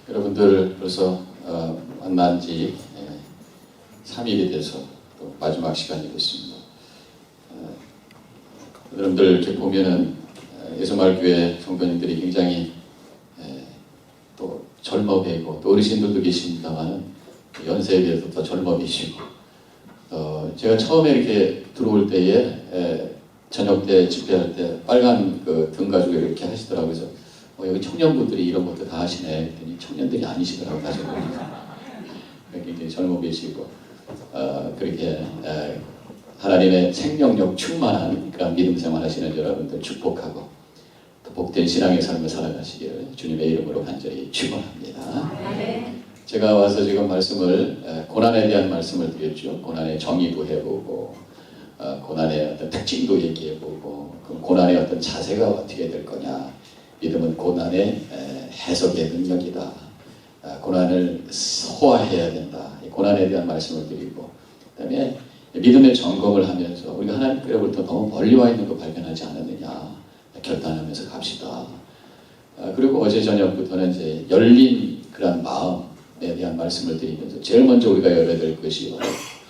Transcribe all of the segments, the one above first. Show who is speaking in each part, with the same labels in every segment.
Speaker 1: 여러분들 벌써 만난 지 3일이 돼서 또 마지막 시간이 됐습니다. 여러분들 이렇게 보면은 예수마을교회 성도님들이 굉장히 또 젊어 보이고 또 어르신들도 계십니다만은 연세에 비해서 더 젊어 계시고 제가 처음에 이렇게 들어올 때에 저녁 때 집회할 때 빨간 그 등 가지고 이렇게 하시더라고요. 그래서 여기 청년분들이 이런 것도 다 하시네 했더니 청년들이 아니시더라고요. 다시 보니까 굉장히 젊어 계시고 그렇게 하나님의 생명력 충만한 그런 믿음 생활 하시는 여러분들 축복하고 또 복된 신앙의 삶을 살아가시기를 주님의 이름으로 간절히 축원합니다. 제가 와서 지금 말씀을 고난에 대한 말씀을 드렸죠. 고난의 정의도 해보고 고난의 어떤 특징도 얘기해보고 그 고난의 어떤 자세가 어떻게 될 거냐. 믿음은 고난의 해석의 능력이다. 고난을 소화해야 된다. 고난에 대한 말씀을 드리고 그 다음에 믿음의 점검을 하면서 우리가 하나님께로부터 너무 멀리 와 있는 거 발견하지 않았느냐 결단하면서 갑시다. 그리고 어제 저녁부터는 이제 열린 그런 마음에 대한 말씀을 드리면서 제일 먼저 우리가 열어야 될 것이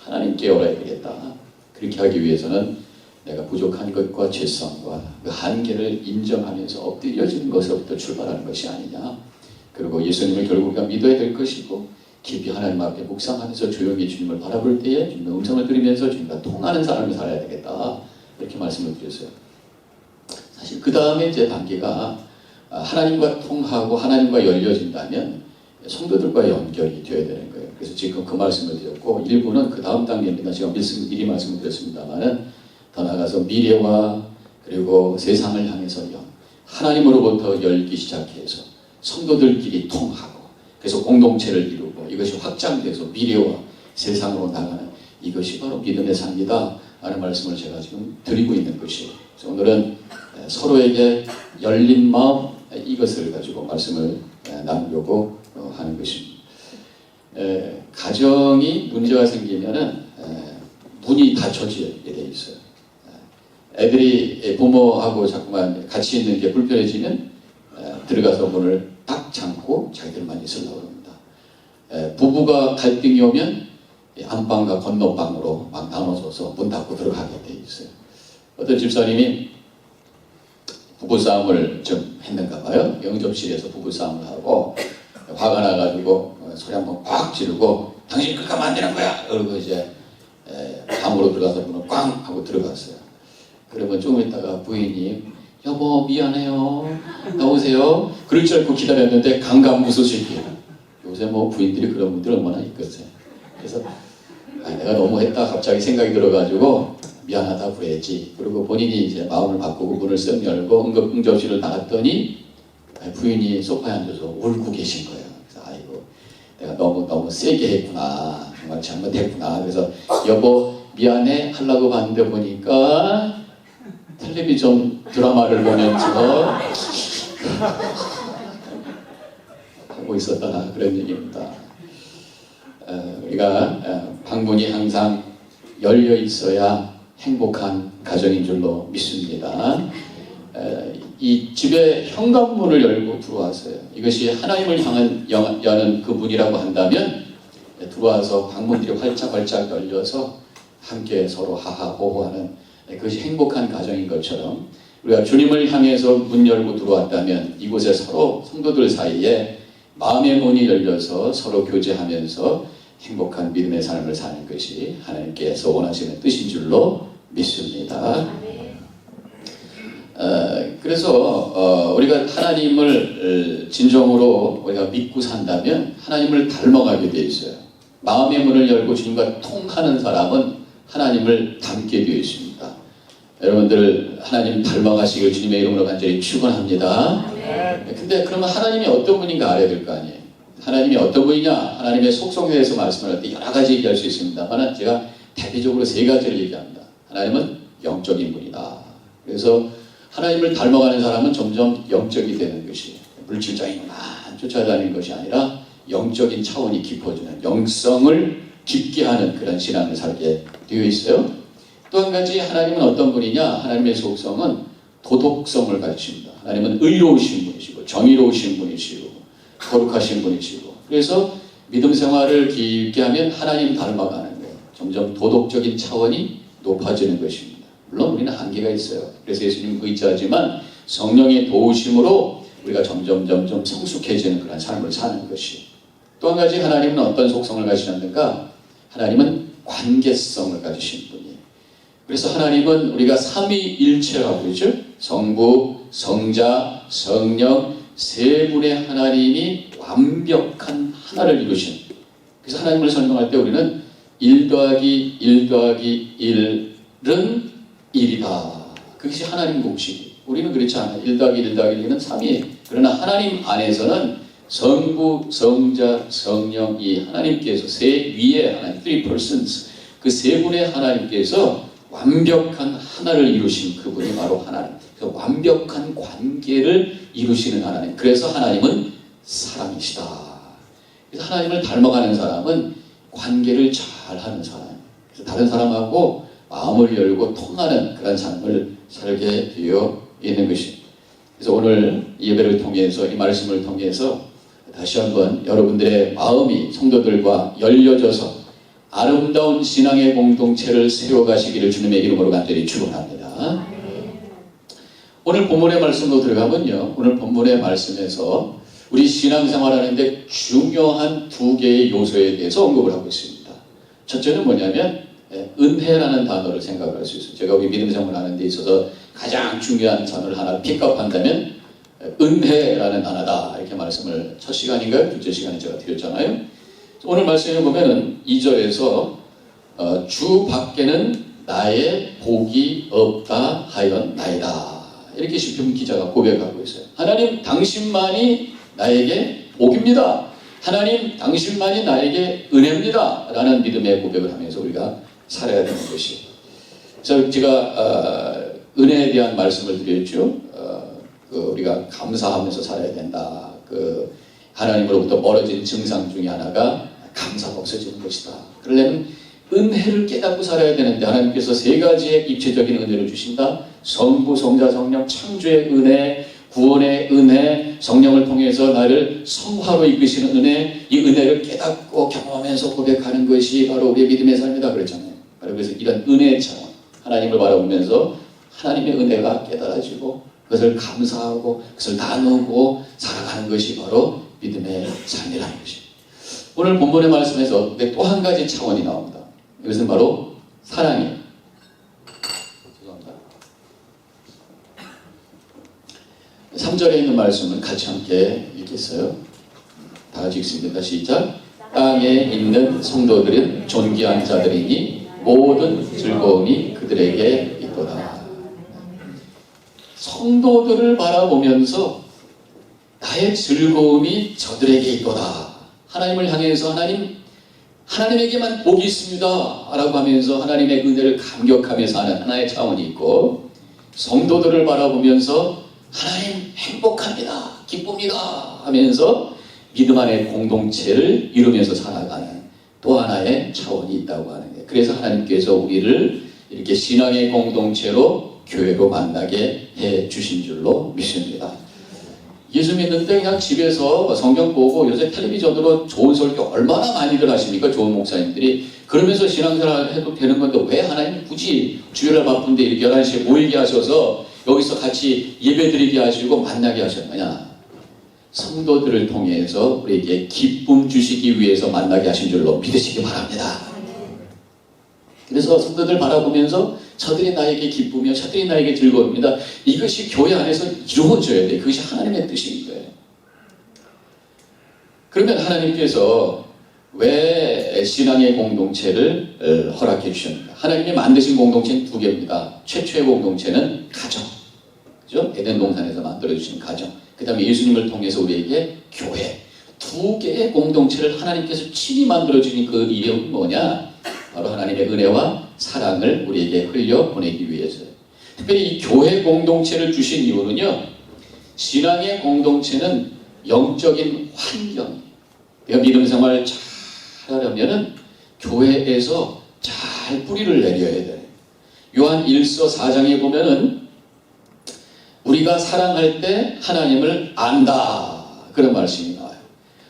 Speaker 1: 하나님께 열어야 되겠다. 그렇게 하기 위해서는 내가 부족한 것과 죄성과 그 한계를 인정하면서 엎드려지는 것으로부터 출발하는 것이 아니냐. 그리고 예수님을 결국 우리가 믿어야 될 것이고 깊이 하나님 앞에 묵상하면서 조용히 주님을 바라볼 때에 주님의 음성을 들으면서 주님과 통하는 삶을 살아야 되겠다. 이렇게 말씀을 드렸어요. 사실 그 다음에 이제 단계가 하나님과 통하고 하나님과 열려진다면 성도들과 연결이 되어야 되는 거예요. 그래서 지금 그 말씀을 드렸고 일부는 그 다음 단계입니다. 제가 미리 말씀을 드렸습니다만은 더 나아가서 미래와 그리고 세상을 향해서 하나님으로부터 열기 시작해서 성도들끼리 통하고 그래서 공동체를 이루고 이것이 확장돼서 미래와 세상으로 나가는 이것이 바로 믿음의 삶이다 라는 말씀을 제가 지금 드리고 있는 것이에요. 그래서 오늘은 서로에게 열린 마음 이것을 가지고 말씀을 나누려고 하는 것입니다. 가정이 문제가 생기면은 문이 닫혀지게 돼 있어요. 애들이 부모하고 자꾸만 같이 있는 게 불편해지면 들어가서 문을 딱 잠고 자기들만 있으려고 합니다. 부부가 갈등이 오면 안방과 건너방으로 막 나눠져서 문 닫고 들어가게 돼 있어요. 어떤 집사님이 부부싸움을 좀 했는가 봐요. 영접실에서 부부싸움을 하고 화가 나가지고 소리 한번 꽉 지르고 당신이 그렇게 하면 안 되는 거야. 그러고 이제 방으로 들어가서 문을 꽝 하고 들어갔어요. 그러면 조금 있다가 부인이 여보 미안해요 나오세요. 그럴 줄 알고 기다렸는데 강간 무소식이에요. 요새 뭐 부인들이 그런 분들 얼마나 있겠어요. 그래서 내가 너무했다 갑자기 생각이 들어가지고 미안하다 그래야지. 그리고 본인이 이제 마음을 바꾸고 문을 쓱 열고 응접실을 나갔더니 부인이 소파에 앉아서 울고 계신 거예요. 그래서 아이고 내가 너무 세게 했구나. 정말 잘못했구나. 그래서 여보 미안해 하려고 봤는데 보니까 텔레비전 드라마를 보면서 하고 있었다 그런 얘기입니다. 우리가 방문이 항상 열려 있어야 행복한 가정인 줄로 믿습니다. 이 집에 현관문을 열고 들어왔어요. 이것이 하나님을 향한 여는 그 문이라고 한다면 들어와서 방문들이 활짝활짝 열려서 함께 서로 하하호호하는 그것이 행복한 가정인 것처럼 우리가 주님을 향해서 문 열고 들어왔다면 이곳에 서로 성도들 사이에 마음의 문이 열려서 서로 교제하면서 행복한 믿음의 삶을 사는 것이 하나님께서 원하시는 뜻인 줄로 믿습니다. 그래서 우리가 하나님을 진정으로 우리가 믿고 산다면 하나님을 닮아가게 돼 있어요. 마음의 문을 열고 주님과 통하는 사람은 하나님을 닮게 되어 있습니다. 여러분들 하나님 닮아가시길 주님의 이름으로 간절히 축원합니다. 근데 그러면 하나님이 어떤 분인가 알아야 될 거 아니에요. 하나님이 어떤 분이냐, 하나님의 속성에 대해서 말씀을 할 때 여러 가지 얘기할 수 있습니다만 제가 대표적으로 세 가지를 얘기합니다. 하나님은 영적인 분이다. 그래서 하나님을 닮아가는 사람은 점점 영적이 되는 것이 물질적인 것만 쫓아다니는 것이 아니라 영적인 차원이 깊어지는 영성을 깊게 하는 그런 신앙을 살게 되어 있어요. 또 한 가지 하나님은 어떤 분이냐, 하나님의 속성은 도덕성을 가르칩니다. 하나님은 의로우신 분이시고 정의로우신 분이시고 거룩하신 분이시고, 그래서 믿음 생활을 깊게 하면 하나님 닮아가는 거예요. 점점 도덕적인 차원이 높아지는 것입니다. 물론 우리는 한계가 있어요. 그래서 예수님 의지하지만 성령의 도우심으로 우리가 점점 성숙해지는 그런 삶을 사는 것이. 또 한 가지, 하나님은 어떤 속성을 가지셨는가? 하나님은 관계성을 가지신 분이에요. 그래서 하나님은 우리가 삼위일체라고 그러죠. 성부, 성자, 성령 세 분의 하나님이 완벽한 하나를 이루신. 그래서 하나님을 설명할 때 우리는 1 더하기 1 더하기 1은 1이다. 그것이 하나님 공식. 우리는 그렇지 않아요. 1 더하기 1 더하기 1은 3이에요. 그러나 하나님 안에서는 성부, 성자, 성령 이 하나님께서 세 위의 하나님, 3 persons, 그 세 분의 하나님께서 완벽한 하나를 이루신 그분이 바로 하나님. 그래서 완벽한 관계를 이루시는 하나님. 그래서 하나님은 사랑이시다. 그래서 하나님을 닮아가는 사람은 관계를 잘하는 사람. 그래서 다른 사람하고 마음을 열고 통하는 그런 삶을 살게 되어 있는 것입니다. 그래서 오늘 예배를 통해서, 이 말씀을 통해서 다시 한번 여러분들의 마음이 성도들과 열려져서 아름다운 신앙의 공동체를 세워가시기를 주님의 이름으로 간절히 축원합니다. 오늘 본문의 말씀으로 들어가면요, 오늘 본문의 말씀에서 우리 신앙생활하는데 중요한 두 개의 요소에 대해서 언급을 하고 있습니다. 첫째는 뭐냐면 은혜라는 단어를 생각할 수 있어요. 제가 우리 믿음 생활하는 데 있어서 가장 중요한 단어를 하나 픽업한다면 은혜라는 단어다, 이렇게 말씀을 첫 시간인가요? 둘째 시간에 제가 드렸잖아요. 오늘 말씀에 보면은 2절에서 주 밖에는 나의 복이 없다 하였나이다, 이렇게 시편 기자가 고백하고 있어요. 하나님 당신만이 나에게 복입니다. 하나님 당신만이 나에게 은혜입니다 라는 믿음의 고백을 하면서 우리가 살아야 되는 것이. 그래서 제가 은혜에 대한 말씀을 드렸죠. 우리가 감사하면서 살아야 된다. 하나님으로부터 멀어진 증상 중에 하나가 감사가 없어지는 것이다. 그러려면 은혜를 깨닫고 살아야 되는데 하나님께서 세 가지의 입체적인 은혜를 주신다. 성부, 성자, 성령, 창조의 은혜, 구원의 은혜, 성령을 통해서 나를 성화로 이끄시는 은혜, 이 은혜를 깨닫고 경험하면서 고백하는 것이 바로 우리의 믿음의 삶이다 그랬잖아요. 바로 그래서 이런 은혜의 차원, 하나님을 바라보면서 하나님의 은혜가 깨달아지고 그것을 감사하고 그것을 나누고 살아가는 것이 바로 믿음의 삶이라는 것입니다. 오늘 본문의 말씀에서 또 한 가지 차원이 나옵니다. 이것은 바로 사랑이에요. 죄송합니다. 3절에 있는 말씀을 같이 함께 읽겠어요. 다 같이 읽습니다. 시작. 땅에 있는 성도들은 존귀한 자들이니 모든 즐거움이 그들에게 있도다. 성도들을 바라보면서 나의 즐거움이 저들에게 있도다. 하나님을 향해서 하나님에게만 복이 있습니다 라고 하면서 하나님의 은혜를 감격하면서 하는 하나의 차원이 있고, 성도들을 바라보면서 하나님 행복합니다, 기쁩니다 하면서 믿음 안의 공동체를 이루면서 살아가는 또 하나의 차원이 있다고 하는 거예요. 그래서 하나님께서 우리를 이렇게 신앙의 공동체로 교회로 만나게 해 주신 줄로 믿습니다. 예수 믿는데 그냥 집에서 성경 보고 요새 텔레비전으로 좋은 설교 얼마나 많이들 하십니까? 좋은 목사님들이. 그러면서 신앙생활 해도 되는 건데 왜 하나님 굳이 주일날 바쁜데 이렇게 11시에 모이게 하셔서 여기서 같이 예배드리게 하시고 만나게 하셨느냐? 성도들을 통해서 우리에게 기쁨 주시기 위해서 만나게 하신 줄로 믿으시기 바랍니다. 그래서 성도들 바라보면서 저들이 나에게 기쁘며 저들이 나에게 즐거움입니다. 이것이 교회 안에서 이루어져야 돼요. 그것이 하나님의 뜻인 거예요. 그러면 하나님께서 왜 신앙의 공동체를 허락해 주셨는가? 하나님이 만드신 공동체는 두 개입니다. 최초의 공동체는 가정, 그죠? 에덴 동산에서 만들어주신 가정. 그 다음에 예수님을 통해서 우리에게 교회. 두 개의 공동체를 하나님께서 친히 만들어주신 그 이유는 뭐냐? 바로 하나님의 은혜와 사랑을 우리에게 흘려 보내기 위해서요. 특별히 이 교회 공동체를 주신 이유는요, 신앙의 공동체는 영적인 환경이에요. 내가 믿음 생활을 잘 하려면은 교회에서 잘 뿌리를 내려야 돼요. 요한 1서 4장에 보면은 우리가 사랑할 때 하나님을 안다, 그런 말씀이 나와요.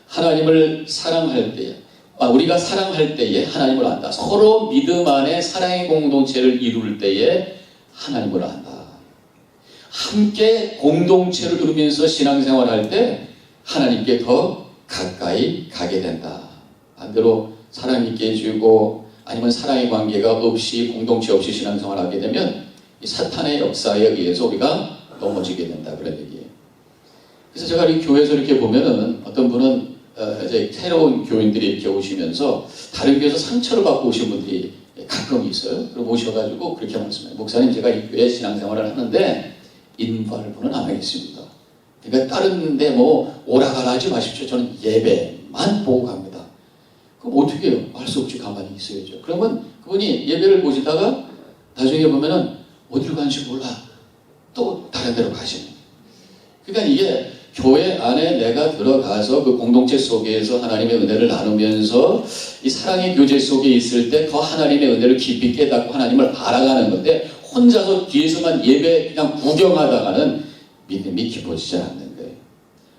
Speaker 1: 하나님을 사랑할 때에, 우리가 사랑할 때에 하나님을 안다. 서로 믿음 안에 사랑의 공동체를 이룰 때에 하나님을 안다. 함께 공동체를 이루면서 신앙생활할 때 하나님께 더 가까이 가게 된다. 반대로 사랑 있게 해주고 아니면 사랑의 관계가 없이 공동체 없이 신앙생활하게 되면 이 사탄의 역사에 의해서 우리가 넘어지게 된다. 그런 얘기예요. 그래서 제가 이 교회에서 이렇게 보면은 어떤 분은 이제 새로운 교인들이 이렇게 오시면서 다른 교회에서 상처를 받고 오신 분들이 가끔 있어요. 그럼 오셔가지고 그렇게 말씀해요. 목사님, 제가 이 교회 신앙생활을 하는데 인발부는 안 하겠습니다. 그러니까 다른 데 뭐 오라가라 하지 마십시오. 저는 예배만 보고 갑니다. 그럼 어떻게 해요? 할 수 없이 가만히 있어야죠. 그러면 그분이 예배를 보시다가 나중에 보면은 어디로 가는지 몰라. 또 다른 데로 가시는 거예요. 그러니까 이게 교회 안에 내가 들어가서 그 공동체 속에서 하나님의 은혜를 나누면서 이 사랑의 교제 속에 있을 때 더 하나님의 은혜를 깊이 깨닫고 하나님을 알아가는 건데, 혼자서 뒤에서만 예배 그냥 구경하다가는 믿음이 깊어지지 않는 거예요.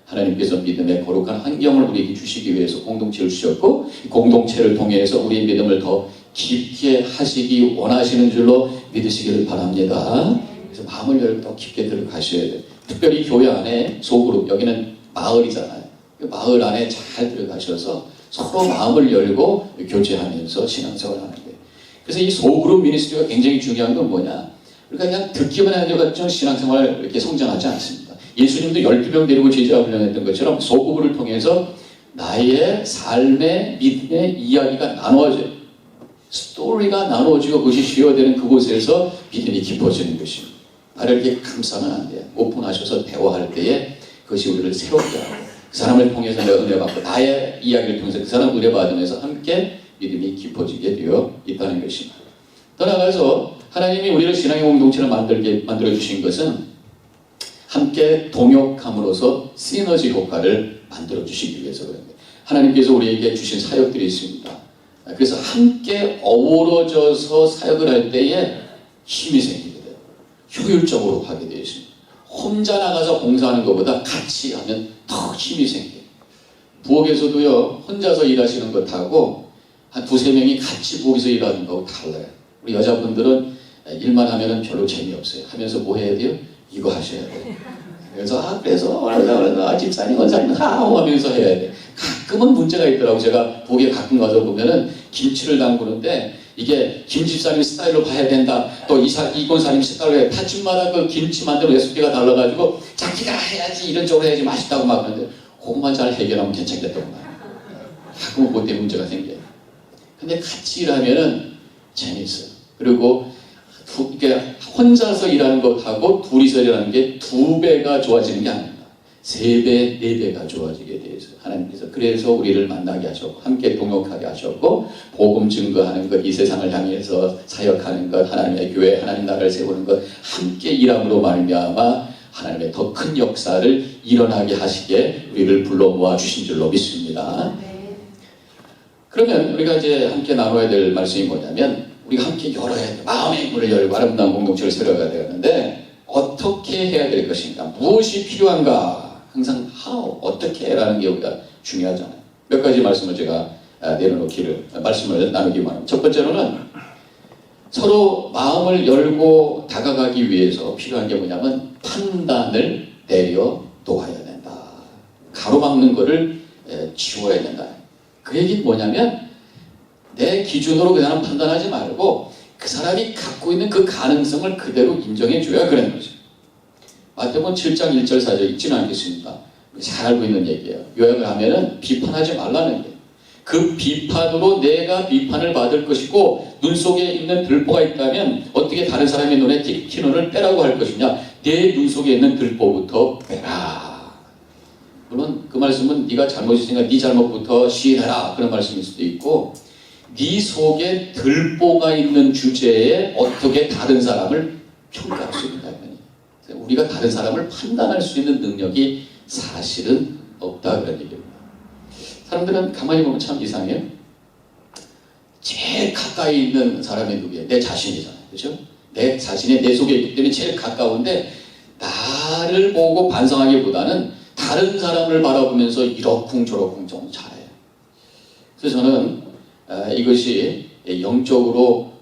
Speaker 1: 하나님께서 믿음의 거룩한 환경을 우리에게 주시기 위해서 공동체를 주셨고, 공동체를 통해서 우리의 믿음을 더 깊게 하시기 원하시는 줄로 믿으시기를 바랍니다. 그래서 마음을 열고 더 깊게 들어가셔야 돼요. 특별히 교회 안에 소그룹, 여기는 마을이잖아요. 그 마을 안에 잘 들어가셔서 서로 마음을 열고 교제하면서 신앙생활을 하는 거예요. 그래서 이 소그룹 미니스트리가 굉장히 중요한 건 뭐냐? 우리가 그냥 듣기만 하는 것 같지만 신앙생활 이렇게 성장하지 않습니다. 예수님도 12명 데리고 제자 훈련했던 것처럼 소그룹을 통해서 나의 삶의 믿음의 이야기가 나누어져요. 스토리가 나누어지고 그것이 쉬어되는 그곳에서 믿음이 깊어지는 것입니다. 나를 이렇게 감싸면 안 돼요. 오픈하셔서 대화할 때에 그것이 우리를 새롭게 하고, 그 사람을 통해서 내가 은혜 받고 나의 이야기를 통해서 그 사람 은혜 받으면서 함께 믿음이 깊어지게 되어 있다는 것입니다. 더 나아가서 하나님이 우리를 신앙의 공동체를 만들어 주신 것은 함께 동역함으로써 시너지 효과를 만들어 주시기 위해서 그런 거예요. 하나님께서 우리에게 주신 사역들이 있습니다. 그래서 함께 어우러져서 사역을 할 때에 힘이 생기게 돼요. 효율적으로 하게 되어 있습니다. 혼자 나가서 봉사하는 것보다 같이 하면 더 힘이 생겨요. 부엌에서도요, 혼자서 일하시는 것하고 한 두세 명이 같이 부엌에서 일하는 거하고 달라요. 우리 여자분들은 일만 하면은 별로 재미없어요. 하면서 뭐 해야 돼요? 이거 하셔야 돼요. 그래서 집사님, 원사님 하고 하면서 해야 돼요. 가끔은 문제가 있더라고. 제가 부엌에 가끔 가서 보면은 김치를 담그는데 이게 김 집사님 스타일로 봐야 된다. 또 이 권사님 스타일로 해. 팥집마다 그 김치 만드는 레시피가 달라가지고 자기가 해야지, 이런 쪽으로 해야지 맛있다고 막 하는데 그것만 잘 해결하면 괜찮겠다고 말이에요. 가끔은 그것 때문에 문제가 생겨요. 근데 같이 일하면은 재미있어요. 그리고 이게 혼자서 일하는 것하고 둘이서 일하는 게 2배가 좋아지는 게 아닙니다. 3배, 4배가 좋아지게 돼 있어요. 하나님께서 그래서 우리를 만나게 하셨고, 함께 동역하게 하셨고, 복음 증거하는 것, 이 세상을 향해서 사역하는 것, 하나님의 교회, 하나님 나라를 세우는 것, 함께 일함으로 말미암아 하나님의 더 큰 역사를 일어나게 하시게 우리를 불러 모아 주신 줄로 믿습니다. 그러면 우리가 이제 함께 나눠야 될 말씀이 뭐냐면, 우리가 함께 열어야 돼. 마음의 문을 열고 아름다운 공동체를 세워가야 되는데, 어떻게 해야 될 것인가? 무엇이 필요한가? 항상 how, 어떻게 라는 게 우리가 중요하잖아요. 몇 가지 말씀을 제가 말씀을 나누기 원합니다. 첫 번째로는 서로 마음을 열고 다가가기 위해서 필요한 게 뭐냐면 판단을 내려 놓아야 된다. 가로막는 것을 지워야 된다. 그 얘기는 뭐냐면, 내 기준으로 그 사람 판단하지 말고 그 사람이 갖고 있는 그 가능성을 그대로 인정해 줘야 그런 거죠. 마태복음 7장 1절 4절 읽지는 않겠습니다. 잘 알고 있는 얘기예요. 요약을 하면은 비판하지 말라는 거예요. 그 비판으로 내가 비판을 받을 것이고, 눈 속에 있는 들보가 있다면 어떻게 다른 사람의 눈에 티 눈을 빼라고 할 것이냐? 내 눈 속에 있는 들보부터 빼라. 물론 그 말씀은 네가 잘못했으니까 네 잘못부터 시인해라, 그런 말씀일 수도 있고, 네 속에 들보가 있는 주제에 어떻게 다른 사람을 평가할 수 있느냐. 우리가 다른 사람을 판단할 수 있는 능력이 사실은 없다, 그런 얘기입니다. 사람들은 가만히 보면 참 이상해요. 제일 가까이 있는 사람이 누구예요? 내 자신이잖아요. 그렇죠? 내 자신이 내 속에 있기 때문에 제일 가까운데, 나를 보고 반성하기보다는 다른 사람을 바라보면서 이러쿵저러쿵 좀 잘해요. 그래서 저는 이것이 영적으로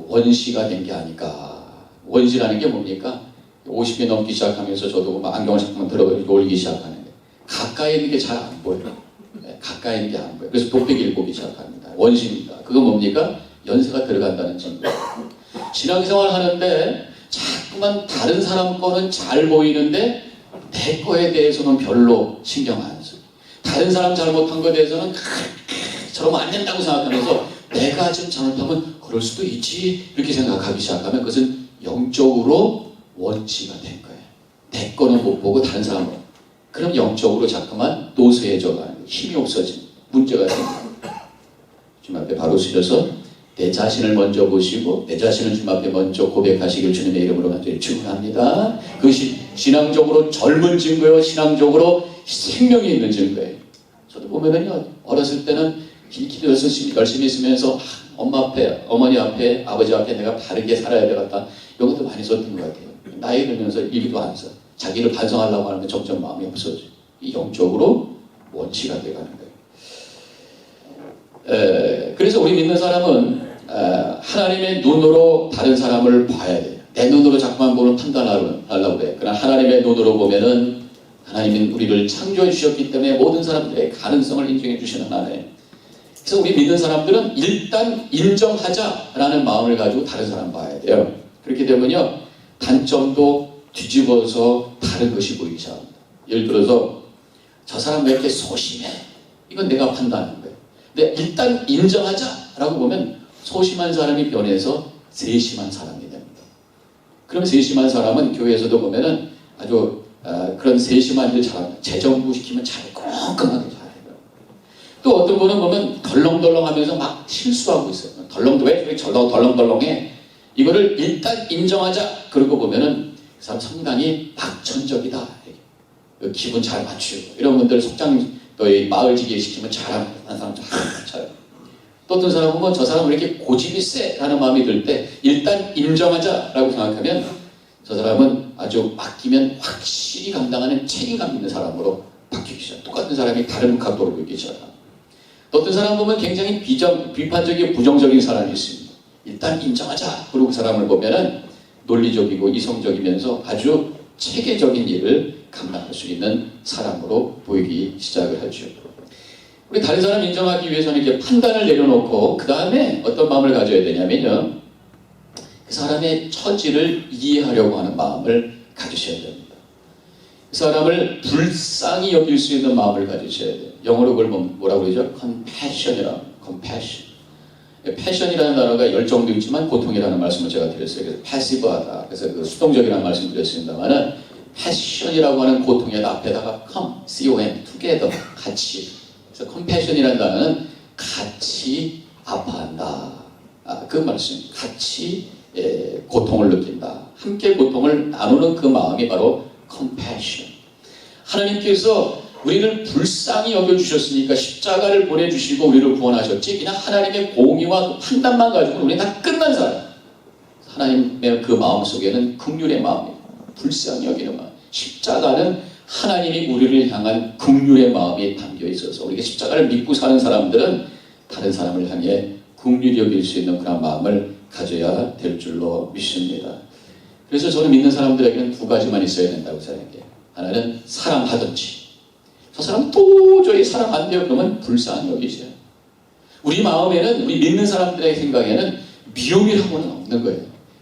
Speaker 1: 원시가 된 게 아닐까. 원시라는 게 뭡니까? 50이 넘기 시작하면서 저도 막 안경을 잠깐 올리기 시작하는데 가까이 있는 게 잘 안 보여요. 가까이 있는 게 안 보여요. 그래서 독백일 보기 시작합니다. 원시입니다. 그건 뭡니까? 연세가 들어간다는 증거예요. 신앙생활 하는데 자꾸만 다른 사람 거는 잘 보이는데 내 거에 대해서는 별로 신경 안 써. 다른 사람 잘못한 거에 대해서는 저러면 안 된다고 생각하면서 내가 좀 잘못하면 그럴 수도 있지 이렇게 생각하기 시작하면 그것은 영적으로 원치가 된 거예요. 내 거는 못 보고 다른 사람 거. 그럼 영적으로 자꾸만 노쇠해져 가는 거예요. 힘이 없어지는 문제가 생깁니다. 주님 앞에 바로 서셔서 내 자신을 먼저 보시고 내 자신을 주님 앞에 먼저 고백하시길 주님의 이름으로 간절히 축원합니다. 그것이 신앙적으로 젊은 증거요, 신앙적으로 생명이 있는 증거예요. 저도 보면은요, 어렸을 때는 기도 열심히 있으면서 엄마 앞에, 어머니 앞에, 아버지 앞에 내가 바르게 살아야 되겠다. 이것도 많이 썼던 것 같아요. 나이 들면서 일기도 안 써. 자기를 반성하려고 하면 점점 마음이 없어져. 이 영적으로 원치가 돼가는 거예요. 그래서 우리 믿는 사람은 하나님의 눈으로 다른 사람을 봐야 돼요. 내 눈으로 자꾸만 보는 판단하려고 그래요. 그러나 하나님의 눈으로 보면은 하나님은 우리를 창조해 주셨기 때문에 모든 사람들의 가능성을 인정해 주시는 하나님. 그래서 우리 믿는 사람들은 일단 인정하자라는 마음을 가지고 다른 사람 봐야 돼요. 그렇게 되면요, 단점도 뒤집어서 다른 것이 보이기 시작합니다. 예를 들어서 저 사람 왜 이렇게 소심해? 이건 내가 판단하는 거예요. 근데 일단 인정하자라고 보면 소심한 사람이 변해서 세심한 사람이 됩니다. 그럼 세심한 사람은 교회에서도 보면은 아주 그런 세심한 일 잘합니다. 재정부 시키면 잘 꼼꼼하게 잘해요. 또 어떤 분은 보면 덜렁덜렁하면서 막 실수하고 있어요. 왜 이렇게 덜렁덜렁해? 이거를 일단 인정하자. 그러고 보면은 그 사람 상당히 낙천적이다. 기분 잘 맞추고 이런 분들 속장 또 마을지기 시키면 잘하는 사람 잘해요. 또 어떤 사람은 보면 저 사람은 왜 이렇게 고집이 세? 라는 마음이 들 때 일단 인정하자라고 생각하면 저 사람은 아주 맡기면 확실히 감당하는 책임감 있는 사람으로 바뀌기 시작합니다. 똑같은 사람이 다른 각도로 보이기 시작합니다. 또 어떤 사람 보면 굉장히 비판적이고 부정적인 사람이 있습니다. 일단 인정하자. 그리고 그 사람을 보면은 논리적이고 이성적이면서 아주 체계적인 일을 감당할 수 있는 사람으로 보이기 시작을 하죠. 우리 다른 사람 인정하기 위해서는 이렇게 판단을 내려놓고 그 다음에 어떤 마음을 가져야 되냐면요, 그 사람의 처지를 이해하려고 하는 마음을 가지셔야 됩니다. 그 사람을 불쌍히 여길 수 있는 마음을 가지셔야 돼요. 영어로 그걸 뭐라고 그러죠? compassion이라고. compassion. 패션이라는 단어가 열정도 있지만 고통이라는 말씀을 제가 드렸어요. 그래서 패시브하다. 그래서 그 수동적이라는 말씀을 드렸습니다만은 패션이라고 하는 고통의 앞에다가 come, C-O-M, together, 같이. 그래서 compassion이라는 단어는 같이 아파한다. 그 말씀, 같이 고통을 느낀다. 함께 고통을 나누는 그 마음이 바로 compassion. 하나님께서 우리를 불쌍히 여겨주셨으니까 십자가를 보내주시고 우리를 구원하셨지, 그냥 하나님의 공의와 판단만 가지고 우리는 다 끝난 사람. 하나님의 그 마음 속에는 긍휼의 마음이에요. 불쌍히 여기는 마음. 십자가는 하나님이 우리를 향한 긍휼의 마음이 담겨 있어서 우리가 십자가를 믿고 사는 사람들은 다른 사람을 향해 긍휼히 여길 수 있는 그런 마음을 가져야 될 줄로 믿습니다. 그래서 저는 믿는 사람들에게는 두 가지만 있어야 된다고 생각해요. 하나는 사랑하든지, 저 사람 도저히 사랑 안 돼요. 그러면 불쌍히 여기세요. 우리 마음에는, 우리 믿는 사람들의 생각에는 미움이라고는 없는 거예요.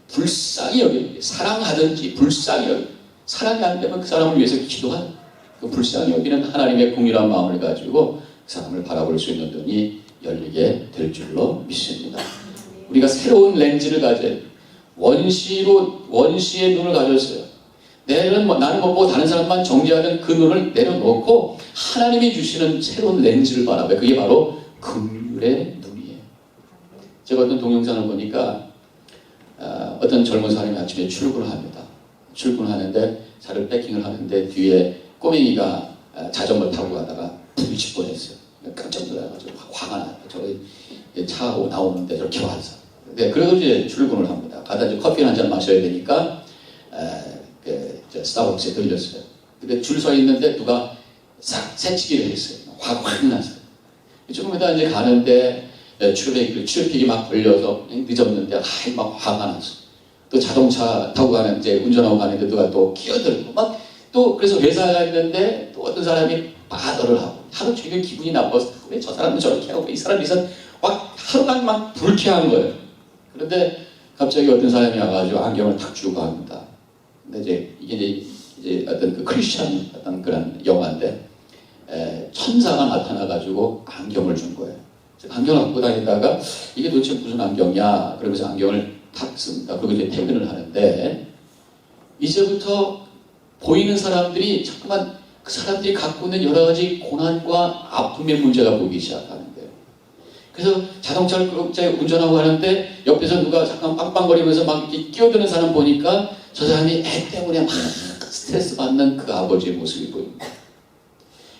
Speaker 1: 불쌍히 여기, 사랑하든지 불쌍히 여기. 사랑이 안 되면 그 사람을 위해서 기도하는, 그 불쌍히 여기는 하나님의 공의로운 마음을 가지고 그 사람을 바라볼 수 있는 눈이 열리게 될 줄로 믿습니다. 우리가 새로운 렌즈를 가져야 돼요. 원시의 눈을 가졌어요. 나는 못 보고 다른 사람만 정죄하는 그 눈을 내려놓고 하나님이 주시는 새로운 렌즈를 바라봐요. 그게 바로 긍휼의 눈이에요. 제가 어떤 동영상을 보니까 어떤 젊은 사람이 아침에 출근을 합니다. 출근하는데 차를 패킹을 하는데 뒤에 꼬맹이가 자전거 타고 가다가 부딪힐 뻔했어요. 깜짝 놀라가지고 화가 나요. 저기 차 나오는데 저렇게 와서. 그래서 이제 출근을 합니다. 가다 이제 커피 한 잔 마셔야 되니까 스타벅스에 들렸어요. 근데 줄 서 있는데 누가 싹 새치기를 했어요. 화가 확 나서. 조금 이따 이제 가는데 출첵이 막 걸려서 늦었는데 막 화가 났어. 또 자동차 타고 가는 이제 운전하고 가는데 누가 또 끼어들고 막 또 그래서 회사에 갔는데 또 어떤 사람이 바더를 하고 하루 종일 기분이 나빠서 왜 저 사람은 저렇게 하고 이 사람이 막 하루간 막 불쾌한 거예요. 그런데 갑자기 어떤 사람이 와가지고 안경을 탁 주고 합니다. 근데 이게 이제 어떤 그 크리스천 어떤 그런 영화인데 천사가 나타나가지고 안경을 준 거예요. 안경을 갖고 다니다가 이게 도대체 무슨 안경이야? 그러면서 안경을 탁 씁니다. 그리고 이제 퇴근을 하는데 이제부터 보이는 사람들이 자꾸만 그 사람들이 갖고 있는 여러 가지 고난과 아픔의 문제가 보이기 시작하는 거예요. 그래서 자동차를 운전하고 가는데 옆에서 누가 잠깐 빵빵거리면서 막 이렇게 끼어드는 사람 보니까 저 사람이 애 때문에 막 스트레스 받는 그 아버지의 모습이 보입니다.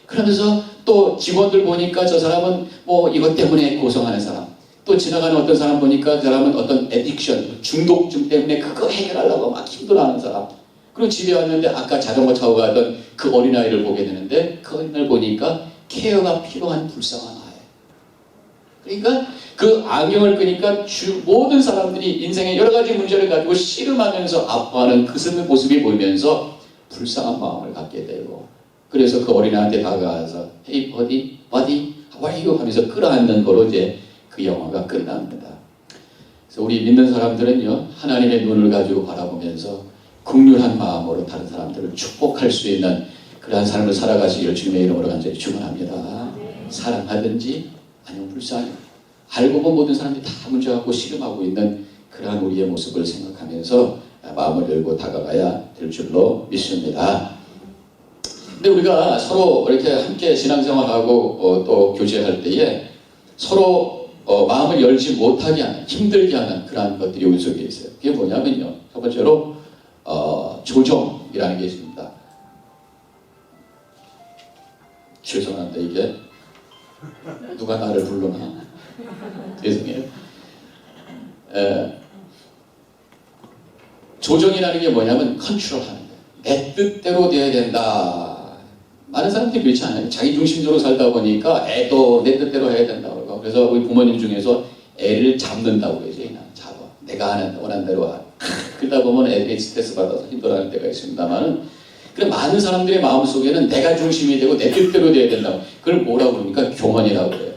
Speaker 1: 그러면서 또 직원들 보니까 저 사람은 뭐 이것 때문에 고생하는 사람, 또 지나가는 어떤 사람 보니까 그 사람은 어떤 에딕션, 중독증 때문에 그거 해결하려고 막 힘들어하는 사람. 그리고 집에 왔는데 아까 자전거 타고 가던 그 어린아이를 보게 되는데 그 어린아이를 보니까 케어가 필요한 불쌍한 아이. 그러니까 그 안경을 끄니까 모든 사람들이 인생의 여러 가지 문제를 가지고 씨름하면서 아파하는 그 모습이 보이면서 불쌍한 마음을 갖게 되고, 그래서 그 어린아이한테 다가가서 Hey buddy, how are you? 하면서 끌어안는 거로 이제 그 영화가 끝납니다. 그래서 우리 믿는 사람들은요, 하나님의 눈을 가지고 바라보면서 긍휼한 마음으로 다른 사람들을 축복할 수 있는 그러한 삶을 살아가시기를 주님의 이름으로 간절히 축원합니다. 사랑하든지 아니면 불쌍히 알고 본 모든 사람들이 다 문제 갖고 씨름하고 있는 그러한 우리의 모습을 생각하면서 마음을 열고 다가가야 될 줄로 믿습니다. 근데 우리가 서로 이렇게 함께 신앙생활하고 또 교제할 때에 서로 마음을 열지 못하게 하는, 힘들게 하는 그러한 것들이 우리 속에 있어요. 그게 뭐냐면요, 첫 번째로 조정이라는 게 있습니다. 죄송한데 이게 누가 나를 부르나? 죄송해요. 조정이라는 게 뭐냐면 컨트롤하는 거예요. 내 뜻대로 돼야 된다. 많은 사람들이 그렇지 않아요. 자기 중심적으로 살다 보니까 애도 내 뜻대로 해야 된다고 그러고, 그래서 우리 부모님 중에서 애를 잡는다고 그러죠. 잡아. 내가 원하는 대로 하. 그러다 보면 애들이 스트레스 받아서 힘들어하는 때가 있습니다만은, 그래 많은 사람들의 마음속에는 내가 중심이 되고 내 뜻대로 돼야 된다고. 그걸 뭐라고 그럽니까? 교만이라고 그래요.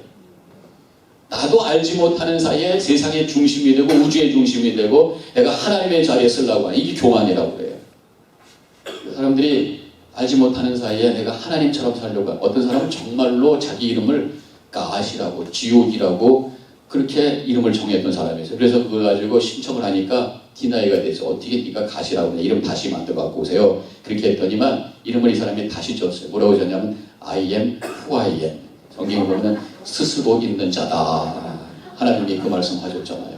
Speaker 1: 나도 알지 못하는 사이에 세상의 중심이 되고 우주의 중심이 되고 내가 하나님의 자리에 쓰려고 하는, 이게 교만이라고 그래요. 사람들이 알지 못하는 사이에 내가 하나님처럼 살려고 하는, 어떤 사람은 정말로 자기 이름을 가시라고, 지옥이라고 그렇게 이름을 정했던 사람이 있어요. 그래서 그걸 가지고 신청을 하니까 디나이가 돼서 어떻게 네가 가시라고 그냥 이름 다시 만들어 갖고 오세요. 그렇게 했더니만 이름을 이 사람이 다시 줬어요. 뭐라고 줬냐면 I am who I am. 성경에 보면 스스로 있는 자다. 하나님이 그 말씀 하셨잖아요.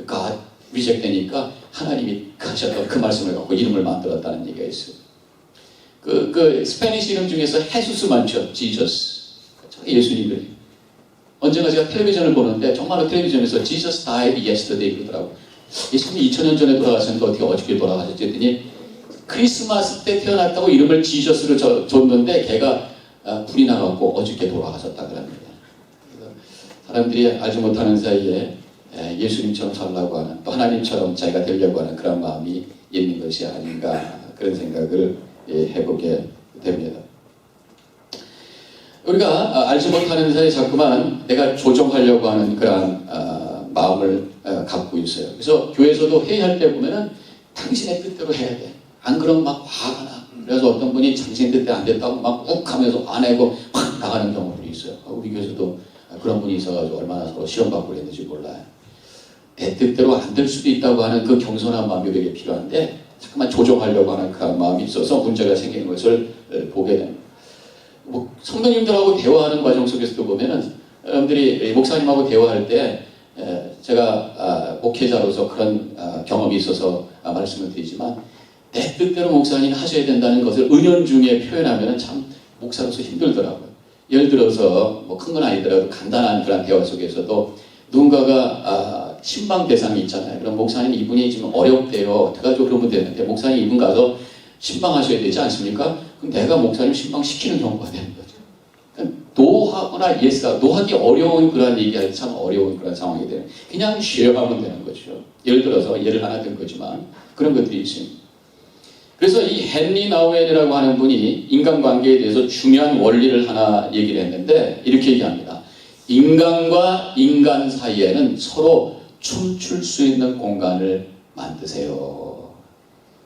Speaker 1: God 리젝되니까 하나님이 하셨던 그 말씀을 갖고 이름을 만들었다는 얘기가 있어요. 그 스페니시 이름 중에서 헤수스 많죠. 지저스. 예수님을. 언젠가 제가 텔레비전을 보는데 정말로 텔레비전에서 Jesus died yesterday 그러더라고. 예수님이 2000년 전에 돌아가셨는데 어떻게 어저께 돌아가셨지 했더니 크리스마스 때 태어났다고 이름을 지저스를 줬는데 걔가 불이 나갖고 어저께 돌아가셨다 그럽니다. 사람들이 알지 못하는 사이에 예수님처럼 살려고 하는, 또 하나님처럼 자기가 되려고 하는 그런 마음이 있는 것이 아닌가, 그런 생각을 해보게 됩니다. 우리가 알지 못하는 사이에 자꾸만 내가 조정하려고 하는 그런 마음을 갖고 있어요. 그래서 교회에서도 회의할 때 보면은 당신의 뜻대로 해야 돼. 안 그러면 막 화가 나. 그래서 어떤 분이 당신의 뜻대로 안 됐다고 막 욱 하면서 화내고 확 나가는 경우들이 있어요. 우리 교회에서도 그런 분이 있어가지고 얼마나 서로 시험받고 그랬는지 몰라요. 내 뜻대로 안 될 수도 있다고 하는 그 겸손한 마음이 우리에게 필요한데 자꾸만 조정하려고 하는 그런 마음이 있어서 문제가 생기는 것을 보게 됩니다. 성도님들하고 대화하는 과정 속에서도 보면은 여러분들이 목사님하고 대화할 때 제가 목회자로서 그런 경험이 있어서 말씀을 드리지만, 내 뜻대로 목사님 하셔야 된다는 것을 은연중에 표현하면 참 목사로서 힘들더라고요. 예를 들어서 뭐 큰 건 아니더라도 간단한 그런 대화 속에서도 누군가가 신방 대상이 있잖아요. 그럼 목사님 이분이 지금 어렵대요. 어떡하죠? 그러면 되는데 목사님 이분 가서 신방하셔야 되지 않습니까? 그럼 내가 목사님 신방시키는 경우가 되는 거죠. 그러니까 노하거나 예스가 노하기 어려운 그런 얘기할 참 어려운 그런 상황이 되는 그냥 쉬어가면 되는 거죠. 예를 들어서 예를 하나 든 거지만 그런 것들이 있습니다. 그래서 이 헨리 나우엔이라고 하는 분이 인간관계에 대해서 중요한 원리를 하나 얘기를 했는데 이렇게 얘기합니다. 인간과 인간 사이에는 서로 춤출 수 있는 공간을 만드세요.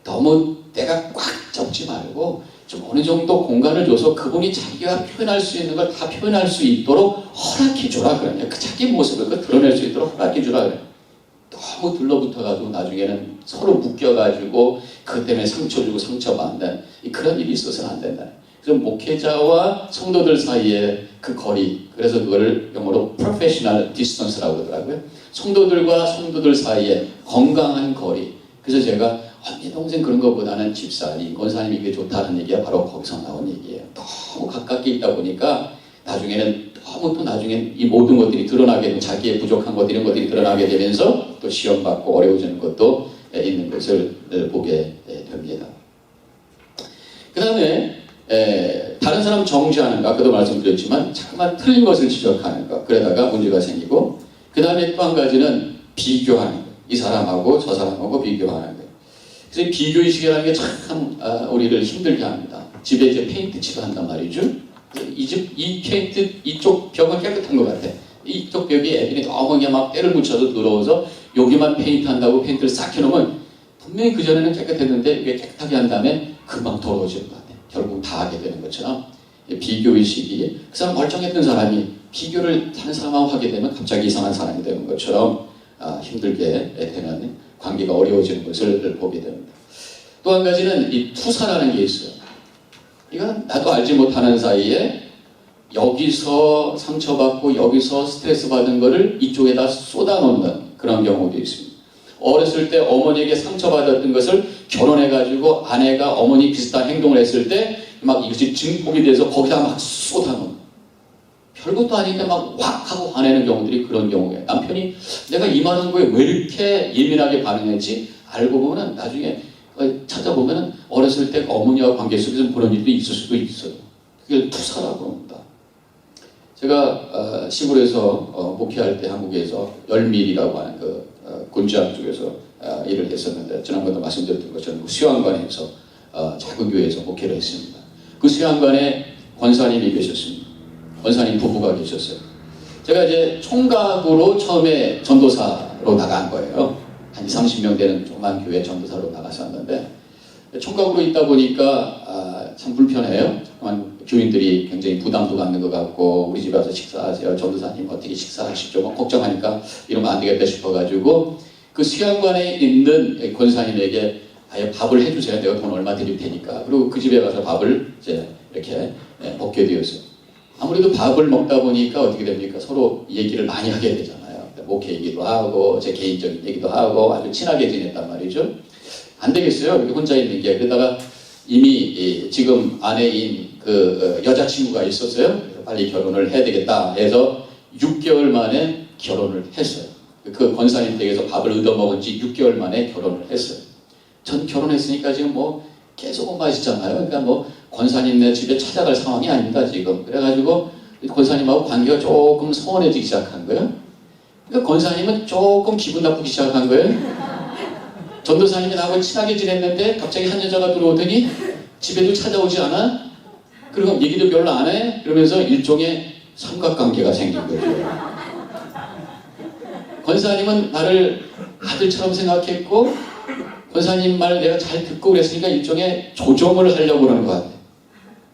Speaker 1: 너무 때가 꽉 잡지 말고 좀 어느 정도 공간을 줘서 그분이 자기가 표현할 수 있는 걸 다 표현할 수 있도록 허락해 주라 그러냐. 그 자기 모습을 드러낼 수 있도록 허락해 주라 그래요. 너무 둘러붙어가지고 나중에는 서로 묶여가지고 그것 때문에 상처 주고 상처받는 그런 일이 있어서는 안 된다. 그래서 목회자와 성도들 사이에 그 거리, 그래서 그거를 영어로 professional distance라고 하더라고요. 성도들과 성도들 사이에 건강한 거리. 그래서 제가 언니 동생 그런 것보다는 집사님, 권사님이 이게 좋다는 얘기가 바로 거기서 나온 얘기예요. 너무 가깝게 있다 보니까 나중에는 너무 또 나중에 이 모든 것들이 드러나게 되면 자기의 부족한 것들 이런 것들이 드러나게 되면서 또 시험받고 어려워지는 것도 있는 것을 보게 됩니다. 그 다음에 다른 사람 정죄하는가 아까도 말씀드렸지만 자꾸만 틀린 것을 지적하는가 그러다가 문제가 생기고 그 다음에 또 한 가지는 비교하는 거. 이 사람하고 저 사람하고 비교하는 거예요. 그래서 비교의식이라는 게 참 우리를 힘들게 합니다. 집에 이제 페인트 칠한단 말이죠. 이 페인트 이쪽 벽은 깨끗한 것 같아. 이쪽 벽에 애들이 너무 그냥 막 때를 묻혀서 더러워서 여기만 페인트 한다고 페인트를 싹 해놓으면 분명히 그전에는 깨끗했는데 이게 깨끗하게 한 다음에 금방 더러워지는 것 같아. 결국 다 하게 되는 것처럼 비교의식이 그 사람 멀쩡했던 사람이 비교를 다른 사람하고 하게 되면 갑자기 이상한 사람이 되는 것처럼 힘들게 되는 관계가 어려워지는 것을 보게 됩니다. 또 한 가지는 이 투사라는 게 있어요. 이건 나도 알지 못하는 사이에 여기서 상처받고 여기서 스트레스 받은 거를 이쪽에다 쏟아놓는 그런 경우도 있습니다. 어렸을 때 어머니에게 상처받았던 것을 결혼해가지고 아내가 어머니 비슷한 행동을 했을 때 막 이것이 증폭이 돼서 거기다 막 쏟아놓는 별것도 아닌데 막 확 하고 화내는 경우들이 그런 경우예요. 남편이 내가 이 말한 거에 왜 이렇게 예민하게 반응했지? 알고 보면 나중에 찾아보면 어렸을 때 어머니와 관계 속에서 그런 일도 있을 수도 있어요. 그게 투사라고 합니다. 제가 시골에서 목회할 때 한국에서 열밀이라고 하는 그 군장 쪽에서 일을 했었는데 지난번에 말씀드렸던 것처럼 수양관에서 작은 교회에서 목회를 했습니다. 그 수양관에 권사님이 계셨습니다. 권사님 부부가 계셨어요. 제가 이제 총각으로 처음에 전도사로 나간 거예요. 한 30명 되는 조그만 교회 전도사로 나갔었는데 총각으로 있다 보니까 참 불편해요. 교인들이 굉장히 부담도 갖는 것 같고 우리 집에 와서 식사하세요. 전도사님 어떻게 식사하시죠? 막 걱정하니까 이러면 안 되겠다 싶어가지고 그 수양관에 있는 권사님에게 아예 밥을 해주세요. 내가 돈 얼마 드릴 테니까. 그리고 그 집에 가서 밥을 이제 이렇게 먹게 되었어요. 아무래도 밥을 먹다 보니까 어떻게 됩니까? 서로 얘기를 많이 하게 되잖아요. 목회 얘기도 하고 제 개인적인 얘기도 하고 아주 친하게 지냈단 말이죠. 안 되겠어요. 이렇게 혼자 있는 게. 그러다가 이미 지금 아내인 그 여자친구가 있었어요. 그래서 빨리 결혼을 해야 되겠다 해서 6개월 만에 결혼을 했어요. 그 권사님 댁에서 밥을 얻어먹은 지 6개월 만에 결혼을 했어요. 전 결혼했으니까 지금 뭐 계속 못 마시잖아요. 그러니까 뭐 권사님네 집에 찾아갈 상황이 아닙니다 지금. 그래가지고 권사님하고 관계가 조금 소원해지기 시작한 거예요. 그러니까 권사님은 조금 기분 나쁘기 시작한 거예요. 전도사님이 나하고 친하게 지냈는데 갑자기 한 여자가 들어오더니 집에도 찾아오지 않아? 그리고 얘기도 별로 안 해? 그러면서 일종의 삼각관계가 생긴 거죠. 권사님은 나를 아들처럼 생각했고 권사님 말 내가 잘 듣고 그랬으니까 일종의 조정을 하려고 그러는 것 같아요.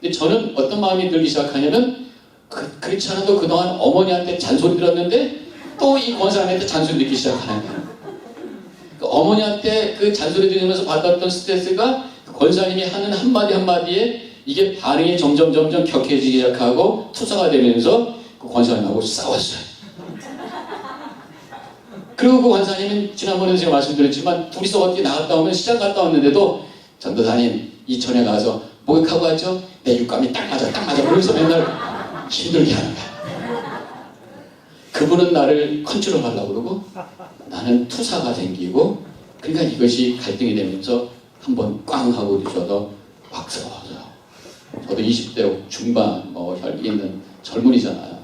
Speaker 1: 근데 저는 어떤 마음이 들기 시작하냐면 그렇지 않아도 그동안 어머니한테 잔소리 들었는데 또 이 권사님한테 잔소리 듣기 시작하는 거예요. 그 어머니한테 그 잔소리 들으면서 받았던 스트레스가 권사님이 하는 한마디 한마디에 이게 반응이 점점 격해지기 시작하고 투사가 되면서 그 권사님하고 싸웠어요. 그리고 그 권사님은 지난번에 제가 말씀드렸지만 둘이서 어디 나갔다 오면 시장 갔다 왔는데도 전도사님 이천에 가서 목욕하고 왔죠? 내 육감이 딱 맞아 그러면서 맨날 힘들게 하는 거야. 그분은 나를 컨트롤하려고 그러고 나는 투사가 생기고 그러니까 이것이 갈등이 되면서 한번 꽝 하고 뒤져서 막 쓰러져요. 저도 20대 중반 혈기 있는 젊은이잖아요.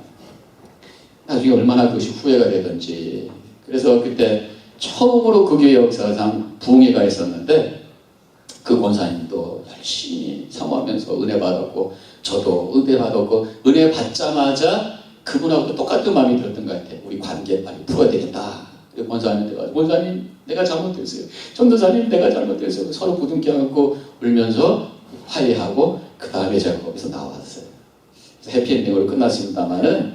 Speaker 1: 나중에 얼마나 그것이 후회가 되든지. 그래서 그때 처음으로 그 교회 역사상 부흥회가 있었는데 그 권사님도 열심히 사모하면서 은혜 받았고 저도 은혜 받았고 은혜 받자마자 그분하고 똑같은 마음이 들었던 것 같아요. 우리 관계 빨리 풀어야 되겠다. 그리고 권사님한테 가서 권사님 내가 잘못했어요. 전도사님 내가 잘못했어요. 서로 부둥켜 안고 울면서 화해하고 그 다음에 제가 거기서 나왔어요. 해피엔딩으로 끝났습니다만은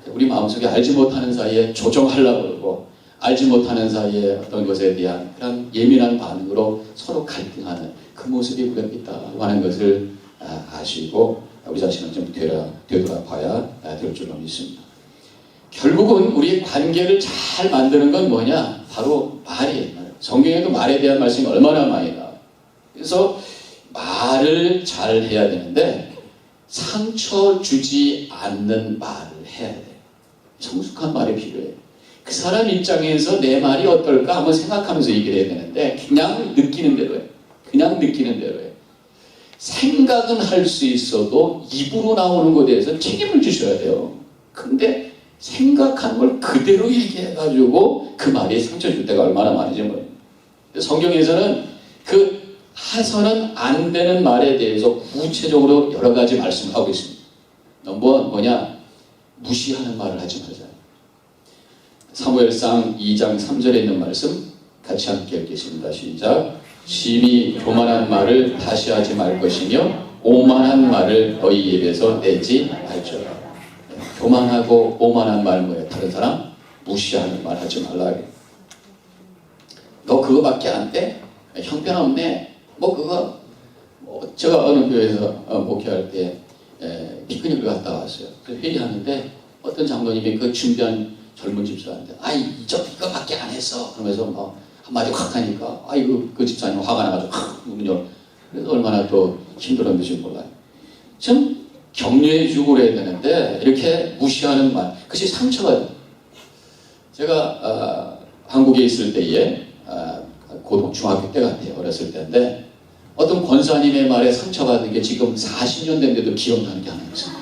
Speaker 1: 우리 마음속에 알지 못하는 사이에 조정하려고 그러고 알지 못하는 사이에 어떤 것에 대한 그런 예민한 반응으로 서로 갈등하는 그 모습이 우리가 있다고 하는 것을 아시고 우리 자신을 좀 되돌아봐야 될 줄로 믿습니다. 결국은 우리의 관계를 잘 만드는 건 뭐냐? 바로 말이에요. 성경에도 말에 대한 말씀이 얼마나 많이 나와요. 그래서 말을 잘 해야 되는데 상처 주지 않는 말을 해야 돼요. 성숙한 말이 필요해요. 그 사람 입장에서 내 말이 어떨까 한번 생각하면서 얘기를 해야 되는데 그냥 느끼는 대로 해요. 그냥 느끼는 대로 해요. 생각은 할 수 있어도 입으로 나오는 것에 대해서 책임을 지셔야 돼요. 근데 생각하는 걸 그대로 얘기해가지고 그 말이 상처 줄 때가 얼마나 많은지 모르겠어요. 성경에서는 그 해서는 안 되는 말에 대해서 구체적으로 여러 가지 말씀을 하고 있습니다. 넘버원 뭐냐? 무시하는 말을 하지 말자. 사무엘상 2장 3절에 있는 말씀 같이 함께 읽겠습니다. 시작. 심히 교만한 말을 다시 하지 말 것이며 오만한 말을 너희 입에서 내지 말지어다. 교만하고 오만한 말 뭐예요? 다른 사람 무시하는 말 하지 말라. 너 그거밖에 안 돼? 형편없네. 그거 제가 어느 교회에서 목회할 때 피크닉을 갔다 왔어요. 회의하는데 어떤 장로님이 그 준비한 젊은 집사한테 이거밖에 안 했어. 그러면서 한마디 확 하니까 그 집사님 화가 나가지고 문 열어. 그래서 얼마나 또 힘들었는지 몰라요. 좀 격려해주고 그래야 되는데 이렇게 무시하는 말, 그것이 상처가 돼요. 제가 한국에 있을 때에 중학교 때 같아요. 어렸을 때인데 어떤 권사님의 말에 상처받은 게 지금 40년 됐는데도 기억나는 게 하나 있어요.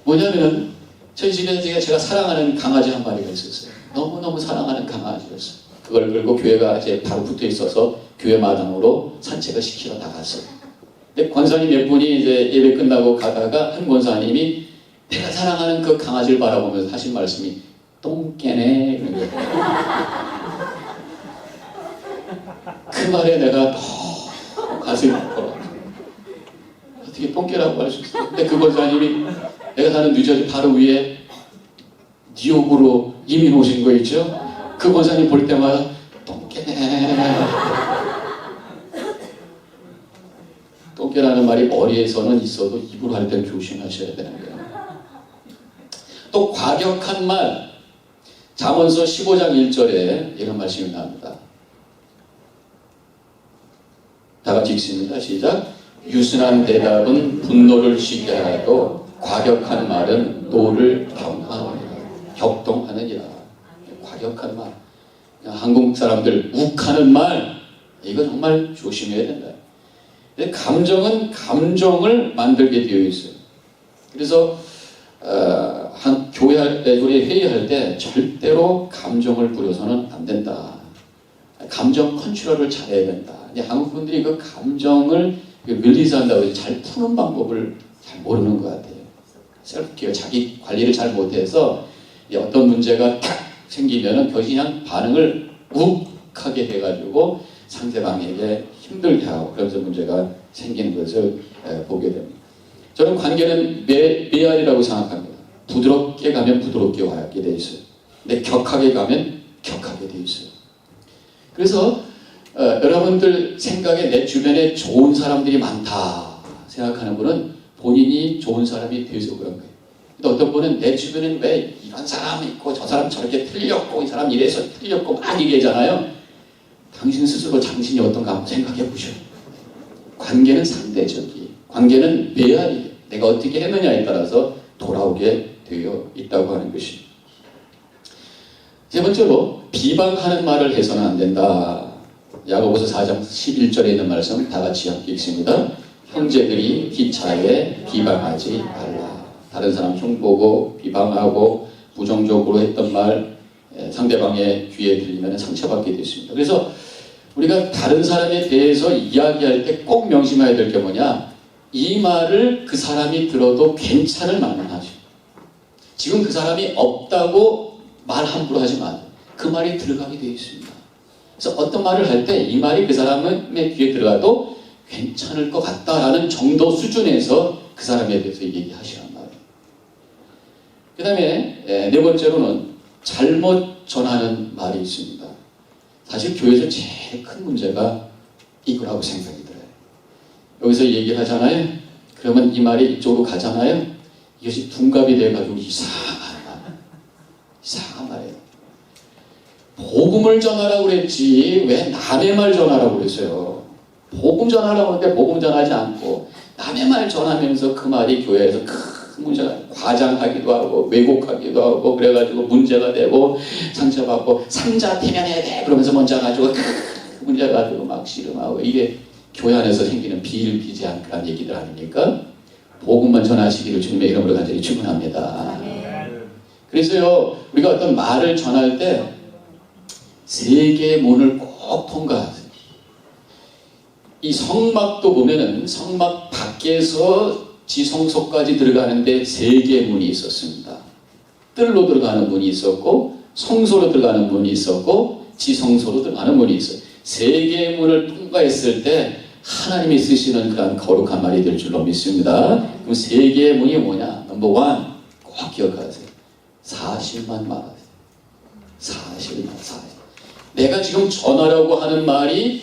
Speaker 1: 뭐냐면 저희 집에 제가 사랑하는 강아지 한 마리가 있었어요. 너무너무 사랑하는 강아지였어요. 그걸 끌고 교회가 이제 바로 붙어 있어서 교회 마당으로 산책을 시키러 나갔어요. 근데 권사님 몇 분이 이제 예배 끝나고 가다가 한 권사님이 내가 사랑하는 그 강아지를 바라보면서 하신 말씀이 똥개네 이런 거예요. 그 말에 내가 가슴이 아파요. 어떻게 똥개라고 할 수 있어요? 근데 그 권사님이 내가 사는 뉴저지 바로 위에 뉴욕으로 이민 오신 거 있죠? 그 권사님 볼 때마다 똥개네. 똥개라는 말이 머리에서는 있어도 입으로 할 때는 조심하셔야 되는 거예요. 또 과격한 말, 잠언서 15장 1절에 이런 말씀이 나옵니다. 다 같이 읽습니다. 시작. 유순한 대답은 분노를 쉬게 하여도 과격한 말은 노를 격동하느니라. 과격한 말. 한국 사람들 욱하는 말, 이거 정말 조심해야 된다. 감정은 감정을 만들게 되어 있어요. 그래서 교회할 때, 우리 회의할 때 절대로 감정을 부려서는 안 된다. 감정 컨트롤을 잘해야 된다. 한국 분들이 그 감정을 릴리즈한다고 해서 잘 푸는 방법을 잘 모르는 것 같아요. 셀프케어, 자기 관리를 잘 못해서 어떤 문제가 탁 생기면은 그냥 반응을 욱하게 해가지고 상대방에게 힘들게 하고 그러면서 문제가 생기는 것을 보게 됩니다. 저는 관계는 메아리라고 생각합니다. 부드럽게 가면 부드럽게 와게 돼 있어요. 근데 격하게 가면 격하게 돼 있어요. 그래서 여러분들 생각에 내 주변에 좋은 사람들이 많다 생각하는 분은 본인이 좋은 사람이 돼서 그런 거예요. 근데 어떤 분은 내 주변엔 왜 이런 사람이 있고 저 사람 저렇게 틀렸고 이 사람 이래서 틀렸고 막 얘기하잖아요. 당신 스스로 당신이 어떤가 한번 생각해 보셔요. 관계는 상대적이, 관계는 메아리, 내가 어떻게 했느냐에 따라서 돌아오게 되어 있다고 하는 것이. 세 번째로 비방하는 말을 해서는 안 된다. 야고보서 4장 11절에 있는 말씀 다 같이 함께 읽습니다. 형제들이 기차에 비방하지 말라. 다른 사람 흉보고 비방하고 부정적으로 했던 말 상대방의 귀에 들리면 상처받게 되십니다. 그래서 우리가 다른 사람에 대해서 이야기할 때 꼭 명심해야 될 게 뭐냐, 이 말을 그 사람이 들어도 괜찮을 만한 하죠. 지금 그 사람이 없다고 말 함부로 하지 마세요. 그 말이 들어가게 되어 있습니다. 그래서 어떤 말을 할 때 이 말이 그 사람의 귀에 들어가도 괜찮을 것 같다라는 정도 수준에서 그 사람에 대해서 얘기하시란 말이에요. 그 다음에 네 번째로는 잘못 전하는 말이 있습니다. 사실 교회에서 제일 큰 문제가 이거라고 생각이 들어요. 여기서 얘기를 하잖아요. 그러면 이 말이 이쪽으로 가잖아요. 이것이 둔갑이 돼가지고 이상한 말이에요. 복음을 전하라고 그랬지 왜 남의 말 전하라고 그랬어요. 복음 전하라고 했는데 복음 전하지 않고 남의 말 전하면서 그 말이 교회에서 큰 문제가 과장하기도 하고 왜곡하기도 하고 그래가지고 문제가 되고 상처받고 상자 대면해야 돼 그러면서 먼저 가지고 큰 문제 가지고 막 씨름하고 이게 교회 안에서 생기는 비일비재한 그런 얘기들 아닙니까? 복음만 전하시기를 주님의 이름으로 간절히 축원합니다. 그래서요 우리가 어떤 말을 전할 때 세 개의 문을 꼭 통과하세요. 이 성막도 보면은 성막 밖에서 지성소까지 들어가는데 세 개의 문이 있었습니다. 뜰로 들어가는 문이 있었고 성소로 들어가는 문이 있었고 지성소로 들어가는 문이 있어요. 세 개의 문을 통과했을 때 하나님이 쓰시는 그런 거룩한 말이 될 줄로 믿습니다. 그럼 세 개의 문이 뭐냐? 넘버 원, 꼭 기억하세요. 사실만 말하세요. 사실만 사실. 내가 지금 전하라고 하는 말이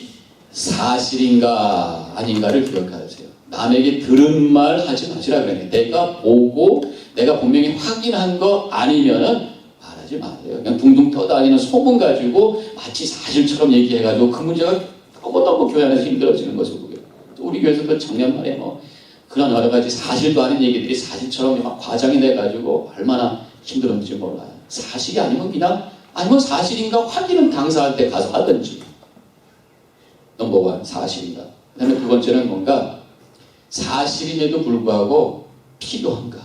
Speaker 1: 사실인가 아닌가를 기억하세요. 남에게 들은 말 하지 마시라 그래요. 내가 보고 내가 분명히 확인한 거 아니면은 말하지 마세요. 그냥 둥둥 떠다니는 소문 가지고 마치 사실처럼 얘기해가지고 그 문제가 너무너무 교회 안에서 힘들어지는 것을 보고요. 또 우리 교회에서도 작년 말에 뭐 그런 여러 가지 사실도 아닌 얘기들이 사실처럼 막 과장이 돼가지고 얼마나 힘들었는지 몰라요. 사실이 아니면 그냥 아니면 사실인가 확인은 당사할 때 가서 하든지. 넘버원 사실인가. 그 다음에 두 번째는 뭔가 사실임에도 불구하고 필요한가.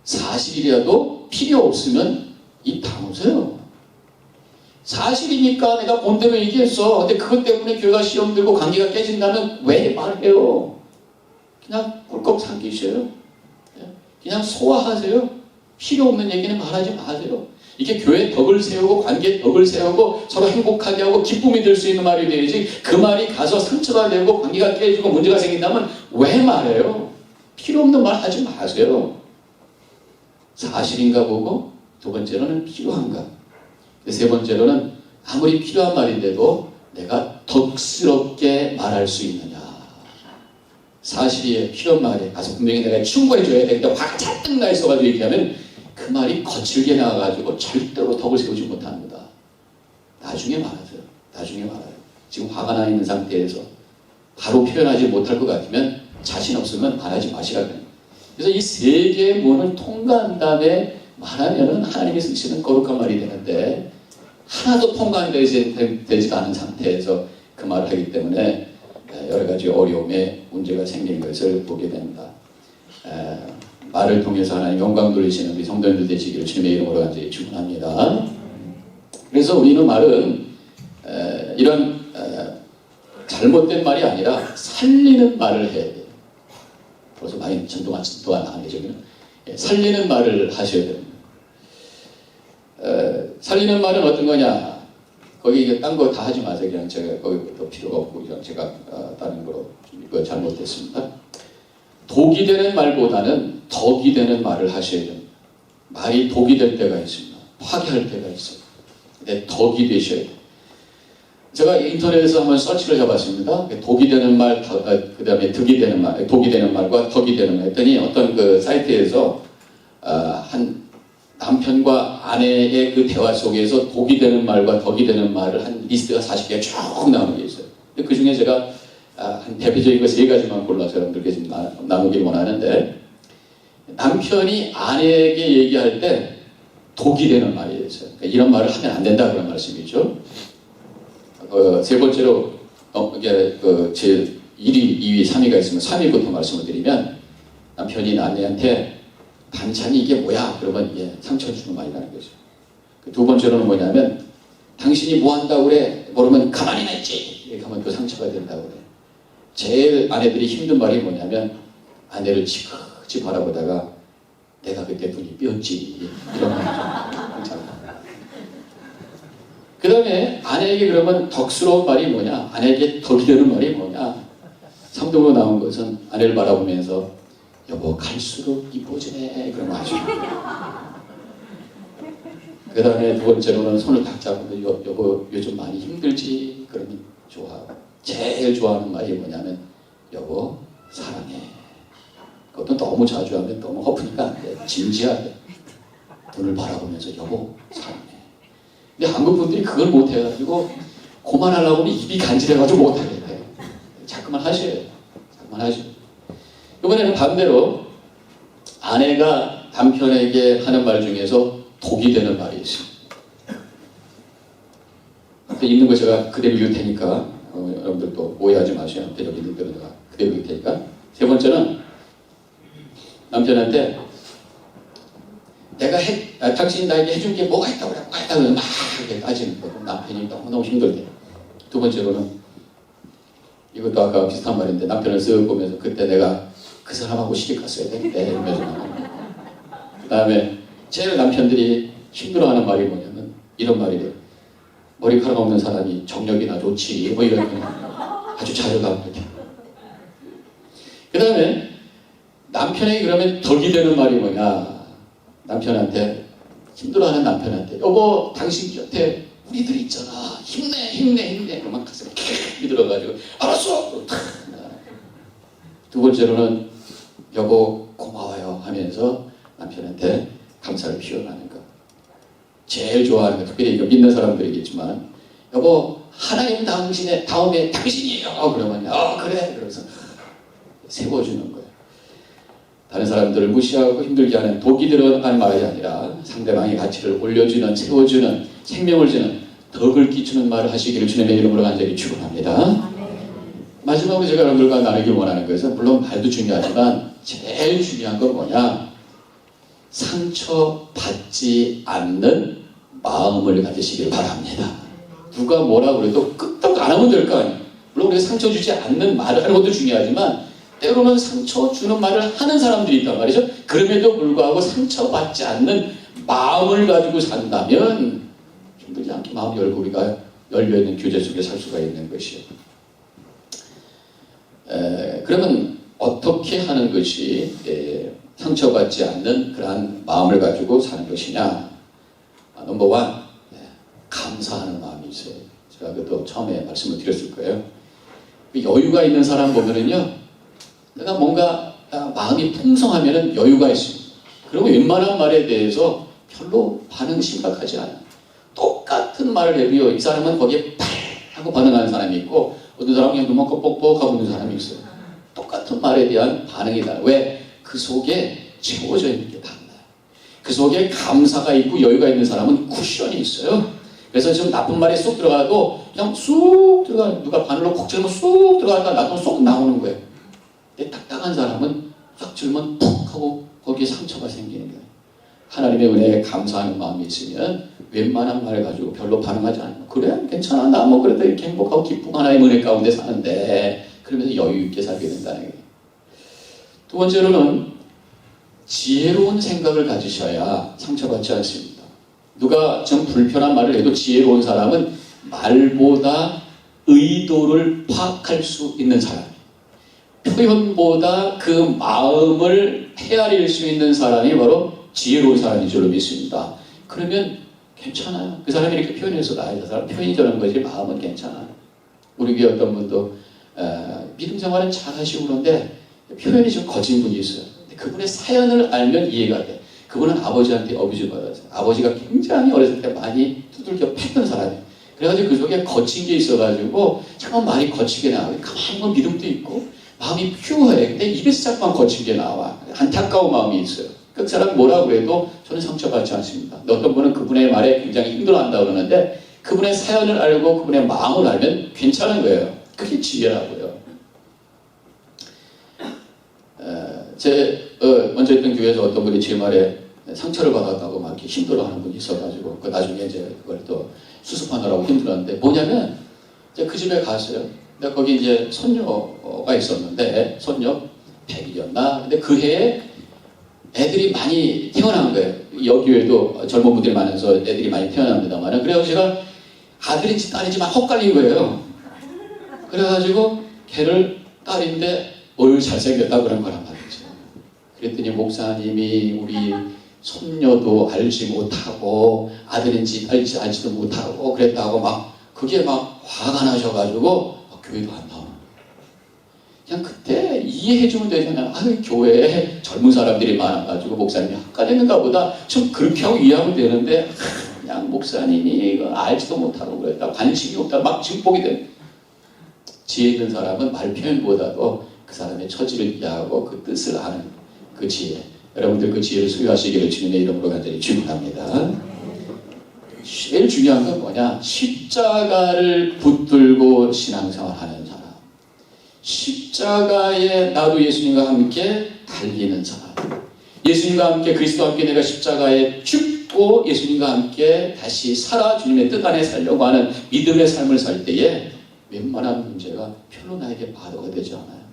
Speaker 1: 사실이라도 필요 없으면 입 다무세요. 사실이니까 내가 본대로 얘기했어. 근데 그것 때문에 교회가 시험 들고 관계가 깨진다면 왜 말해요? 그냥 꿀꺽 삼키셔요. 그냥 소화하세요. 필요 없는 얘기는 말하지 마세요. 이게 교회 덕을 세우고 관계 덕을 세우고 서로 행복하게 하고 기쁨이 될 수 있는 말이 되야지 그 말이 가서 상처가 되고 관계가 깨지고 문제가 생긴다면 왜 말해요? 필요 없는 말 하지 마세요. 사실인가 보고 두 번째로는 필요한가. 세 번째로는 아무리 필요한 말인데도 내가 덕스럽게 말할 수 있느냐. 사실이 필요한 말에 가서 분명히 내가 충고해줘야 되는데 화가 잔뜩 나 있어가지고 얘기하면 그 말이 거칠게 나와가지고 절대로 덕을 세우지 못합니다. 나중에 말하세요. 나중에 말아요. 지금 화가 나 있는 상태에서 바로 표현하지 못할 것 같으면 자신 없으면 말하지 마시라 그래요. 그래서 이 세 개의 문을 통과한 다음에 말하면은 하나님이 쓰시는 거룩한 말이 되는데 하나도 통과가 되지 않은 상태에서 그 말을 하기 때문에 여러 가지 어려움에 문제가 생기는 것을 보게 됩니다. 말을 통해서 하나님 영광 돌리시는 우리 성도님들 되시기를 주님의 이름으로 간절히 축원합니다. 그래서 우리는 말은 이런 잘못된 말이 아니라 살리는 말을 해야 돼요. 벌써 많이 전도가 나가네 저기는. 살리는 말을 하셔야 됩니다. 살리는 말은 어떤 거냐? 거기 딴 거 다 하지 마세요. 그냥 제가 거기 또 필요가 없고 그냥 제가 다른 거로 이거 잘못됐습니다. 독이 되는 말보다는 덕이 되는 말을 하셔야 됩니다. 말이 독이 될 때가 있습니다. 파괴할 때가 있어요. 근데 덕이 되셔야 돼요. 제가 인터넷에서 한번 서치를 해봤습니다. 독이 되는 말, 그 다음에 덕이 되는 말, 독이 되는 말과 덕이 되는 말 했더니 어떤 그 사이트에서 한 남편과 아내의 그 대화 속에서 독이 되는 말과 덕이 되는 말을 한 리스트가 40개가 쭉 나오는 게 있어요. 그 중에 제가 한 대표적인 거 3가지만 골라서 여러분들께 지금 나누길 원하는데, 남편이 아내에게 얘기할 때 독이 되는 말이 있어요. 그러니까 이런 말을 하면 안 된다 그런 말씀이죠. 세 번째로 이게 제 1위, 2위, 3위가 있으면 3위부터 말씀을 드리면 남편이 아내한테 반찬이 이게 뭐야? 그러면 이게 상처 주는 말이라는 거죠. 두 번째로는 뭐냐면 당신이 뭐 한다고 그래? 모르면 가만히나 있지. 이렇게 하면 또 상처가 된다고 그래. 제일 아내들이 힘든 말이 뭐냐면 아내를 지그지 바라보다가 내가 그때 눈이 삐었지. 이런 말이죠. 그 다음에 아내에게 그러면 덕스러운 말이 뭐냐? 아내에게 덕이 되는 말이 뭐냐? 3등으로 나온 것은 아내를 바라보면서 여보 갈수록 이뻐지네. 그런 말이죠. 그 다음에 두 번째로는 손을 딱 잡고 여보 요즘 많이 힘들지? 그러면 좋아. 제일 좋아하는 말이 뭐냐면 여보 사랑해. 그것도 너무 자주 하면 너무 허프니까 안 돼. 진지하게 눈을 바라보면서 여보 사랑해. 근데 한국 분들이 그걸 못 해가지고 그만하려고 하면 입이 간질해가지고 못 하겠대. 자꾸만 하셔요. 자꾸만 하셔요. 이번에는 반대로 아내가 남편에게 하는 말 중에서 독이 되는 말이 있어요. 앞에 있는 거 제가 그대로 읽을 테니까 여러분들도 오해하지 마세요. 앞에 여기 있는 대로 내가 그대로 읽을 테니까. 세 번째는 남편한테 내가 당신이 나에게 해준 게 뭐가 있다고 그래, 뭐가 있다고 그래, 막 이렇게 따지는 거고 남편이 너무너무 힘들대. 두 번째로는 이것도 아까 비슷한 말인데 남편을 쓱 보면서 그때 내가 그 사람하고 시집 갔어야 되는데 이러면서 그 다음에 제일 남편들이 힘들어하는 말이 뭐냐면 이런 말이래요. 머리카락 없는 사람이 정력이나 좋지 뭐 이런 아주 자존감 이렇게. 그 다음에 남편에게 그러면 덕이 되는 말이 뭐냐? 남편한테 힘들어하는 남편한테 여보 당신 곁에 우리들 있잖아 힘내 그러면 가슴이 킥 들어가지고 알았어. 두 번째로는 여보 고마워요 하면서 남편한테 감사를 표현하는 거. 제일 좋아하는 거 특별히 이거 믿는 사람들이겠지만 여보 하나님 당신의 다음에 당신이에요 그러면 그래 그래서 세워주는 거예요. 다른 사람들을 무시하고 힘들게 하는 독이 들어가는 말이 아니라 상대방의 가치를 올려주는 세워주는 생명을 주는 덕을 끼치는 말을 하시기를 주님의 이름으로 간절히 축원합니다. 마지막으로 제가 여러분들과 나누길 원하는 것은 물론 말도 중요하지만 제일 중요한 건 뭐냐? 상처받지 않는 마음을 가지시길 바랍니다. 누가 뭐라 그래도 끄떡 안 하면 될 거 아니에요. 물론 우리가 상처 주지 않는 말을 하는 것도 중요하지만 때로는 상처 주는 말을 하는 사람들이 있단 말이죠. 그럼에도 불구하고 상처받지 않는 마음을 가지고 산다면 힘들지 않게 마음 열고 우리가 열려있는 교제 속에 살 수가 있는 것이요. 그러면 어떻게 하는 것이 상처받지 않는 그러한 마음을 가지고 사는 것이냐? 넘버 원, 감사하는 마음이 있어요. 제가 그것도 처음에 말씀을 드렸을 거예요. 여유가 있는 사람 보면은요, 내가 뭔가 마음이 풍성하면은 여유가 있습니다. 그리고 웬만한 말에 대해서 별로 반응 심각하지 않아요. 똑같은 말을 해도요, 이 사람은 거기에 팍 하고 반응하는 사람이 있고 어떤 사람은 그냥 눈만 뻑뻑뻑 하고 있는 사람이 있어요. 똑같은 말에 대한 반응이 달라요. 왜? 그 속에 채워져 있는 게 달라요. 그 속에 감사가 있고 여유가 있는 사람은 쿠션이 있어요. 그래서 지금 나쁜 말이 쏙 들어가도 그냥 쑥 들어가, 누가 바늘로 콕 찔러면 쑥 들어가니까 나도 쏙 나오는 거예요. 근데 딱딱한 사람은 싹 찔면 푹 하고 거기에 상처가 생기는 거예요. 하나님의 은혜에 감사하는 마음이 있으면 웬만한 말 가지고 별로 반응하지 않아요. 그래? 괜찮아. 나 뭐 그래도 이렇게 행복하고 기쁘고 하나님의 은혜 가운데 사는데 그러면서 여유 있게 살게 된다는 거예요. 두 번째로는 지혜로운 생각을 가지셔야 상처받지 않습니다. 누가 좀 불편한 말을 해도 지혜로운 사람은 말보다 의도를 파악할 수 있는 사람, 표현보다 그 마음을 헤아릴 수 있는 사람이 바로 지혜로운 사람인 줄로 믿습니다. 그러면 괜찮아요. 그 사람이 이렇게 표현해서 저 사람 표현이 저런 거지 마음은 괜찮아요. 우리 교회 어떤 분도 믿음 생활은 잘 하시고 그런데 표현이 좀 거친 분이 있어요. 근데 그분의 사연을 알면 이해가 돼. 그분은 아버지한테 어뷰즈 받았어요. 아버지가 굉장히 어렸을 때 많이 두들겨 팼던 사람이에요. 그래가지고 그 속에 거친 게 있어가지고 잠깐 말이 거치게 나와요. 가만히 보면 믿음도 있고 마음이 퓨어해. 근데 입에서 잠깐 거친 게 나와. 안타까운 마음이 있어요. 그 사람이 뭐라고 해도 저는 상처받지 않습니다. 어떤 분은 그분의 말에 굉장히 힘들어한다고 그러는데 그분의 사연을 알고 그분의 마음을 알면 괜찮은 거예요. 그게 지혜라고요. 먼저 있던 교회에서 어떤 분이 제 말에 상처를 받았다고 막 이렇게 힘들어하는 분이 있어가지고 그 나중에 이제 그걸 또 수습하느라고 힘들었는데, 뭐냐면 이제 그 집에 갔어요. 근데 거기 이제 손녀가 있었는데, 손녀 100일이었나? 근데 그 해에 애들이 많이 태어난 거예요. 여기에도 젊은 분들이 많아서 애들이 많이 태어납니다만, 그래서 제가 아들인지 딸인지 막 헛갈린 거예요. 그래가지고 걔를 딸인데 뭘 잘생겼다 그런 거란 말이죠. 그랬더니 목사님이 우리 손녀도 알지 못하고 아들인지 딸인지 알지도 못하고 그랬다고 막 그게 막 화가 나셔가지고 교회도 안 나오는. 그냥 그때 이해해주면 되잖아요. 교회에 젊은 사람들이 많아가지고 목사님이 헷갈리는가 보다 좀 그렇게 하고 이해하면 되는데, 그냥 목사님이 알지도 못하고 그랬다, 관심이 없다, 막 증폭이 돼. 지혜 있는 사람은 말 표현보다도 그 사람의 처지를 이해하고 그 뜻을 아는 그 지혜. 여러분들 그 지혜를 소유하시기를 주님의 이름으로 간절히 축원합니다. 제일 중요한 건 뭐냐? 십자가를 붙들고 신앙생활하는 사람. 십자가에 나도 예수님과 함께 달리는 사람. 예수님과 함께, 그리스도와 함께 내가 십자가에 죽고 예수님과 함께 다시 살아 주님의 뜻 안에 살려고 하는 믿음의 삶을 살 때에 웬만한 문제가 별로 나에게 바로가 되지 않아요.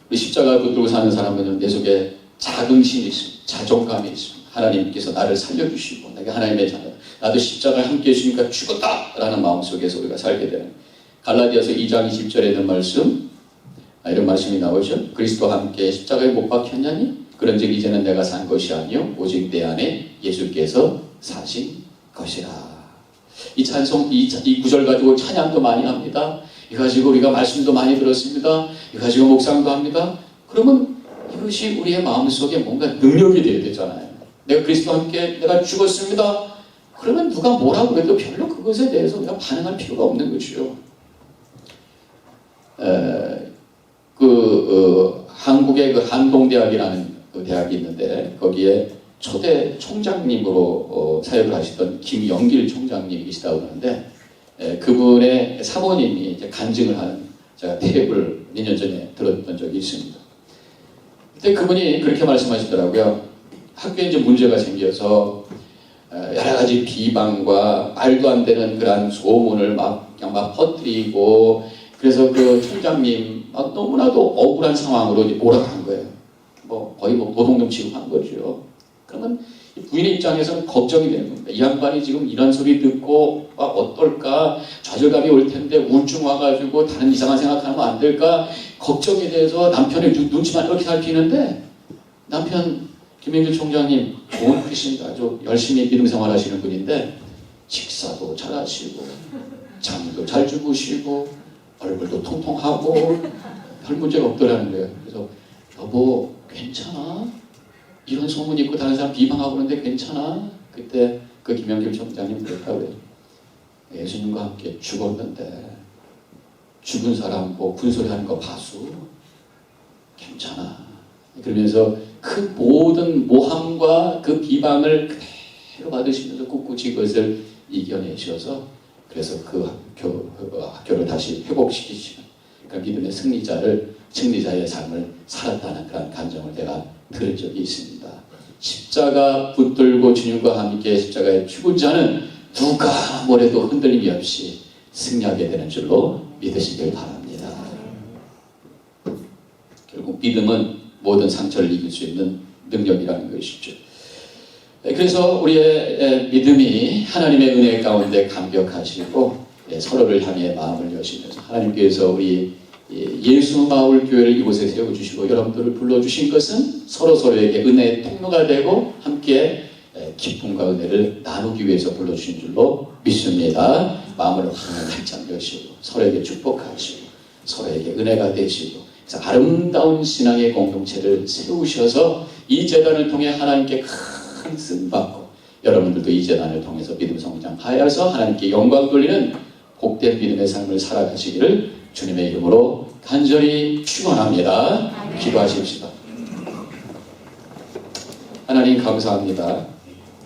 Speaker 1: 우리 십자가 붙들고 사는 사람은 내 속에 자긍심이 있습니다. 자존감이 있습니다. 하나님께서 나를 살려주시고 내가 하나님의 자녀, 나도 십자가를 함께 해주니까 죽었다라는 마음속에서 우리가 살게 되는, 갈라디아서 2장 20절에 있는 말씀, 이런 말씀이 나오죠. 그리스도와 함께 십자가에 못 박혔냐니? 그런즉 이제는 내가 산 것이 아니요 오직 내 안에 예수께서 사신 것이라. 이 찬송, 이 구절 가지고 찬양도 많이 합니다. 이 가지고 우리가 말씀도 많이 들었습니다. 이 가지고 묵상도 합니다. 그러면 이것이 우리의 마음속에 뭔가 능력이 되어야 되잖아요. 내가 그리스도와 함께 내가 죽었습니다. 그러면 누가 뭐라고 해도 별로 그것에 대해서 우리가 반응할 필요가 없는 것이죠. 한국의 그 한동대학이라는 그 대학이 있는데 거기에 초대 총장님으로 사역을 하시던 김영길 총장님이 계시다고 하는데, 그분의 사모님이 이제 간증을 하는 제가 테이프를 몇 년 전에 들었던 적이 있습니다. 그때 그분이 그렇게 말씀하시더라고요. 학교에 이제 문제가 생겨서 여러 가지 비방과 말도 안 되는 그런 소문을 그냥 막 퍼뜨리고, 그래서 그 총장님 너무나도 억울한 상황으로 몰아간 거예요. 거의 노동력 취급한 거죠. 그러면 부인의 입장에서는 걱정이 되는 겁니다. 이 양반이 지금 이런 소리 듣고 어떨까, 좌절감이 올 텐데 우울증 와가지고 다른 이상한 생각하면 안 될까 걱정이 돼서 남편의 눈치만 이렇게 살피는데, 남편 김영길 총장님 좋은 분이신데 아주 열심히 믿음 생활하시는 분인데 식사도 잘하시고 잠도 잘 주무시고 얼굴도 통통하고 별 문제가 없더라는 거예요. 그래서 여보 괜찮아? 이런 소문이 있고 다른 사람 비방하고 그러는데 괜찮아? 그때 그 김영길 총장님 그랬다고 해요. 예수님과 함께 죽었는데 죽은 사람 군소리 하는 거 봐수? 괜찮아. 그러면서 그 모든 모함과 그 비방을 그대로 받으시면서 꿋꿋이 그것을 이겨내셔서, 그래서 그 학교를 다시 회복시키시는 그러니까 믿음의 승리자의 삶을 살았다는 그런 감정을 내가 들은 적이 있습니다. 십자가 붙들고 주님과 함께 십자가에 죽은 자는 누가 뭐래도 흔들림이 없이 승리하게 되는 줄로 믿으시길 바랍니다. 결국 믿음은 모든 상처를 이길 수 있는 능력이라는 것이죠. 그래서 우리의 믿음이 하나님의 은혜 가운데 감격하시고 서로를 향해 마음을 여시면서 하나님께서 우리 예수마을교회를 이곳에 세워주시고 여러분들을 불러주신 것은 서로서로에게 은혜의 통로가 되고 함께 기쁨과 은혜를 나누기 위해서 불러주신 줄로 믿습니다. 마음을 활짝 여시고 서로에게 축복하시고 서로에게 은혜가 되시고, 그래서 아름다운 신앙의 공동체를 세우셔서 이 재단을 통해 하나님께 큰 쓰임 받고 여러분들도 이 재단을 통해서 믿음 성장하여서 하나님께 영광 돌리는 복된 믿음의 삶을 살아가시기를 주님의 이름으로 간절히 축원합니다. 기도하십시다. 하나님 감사합니다.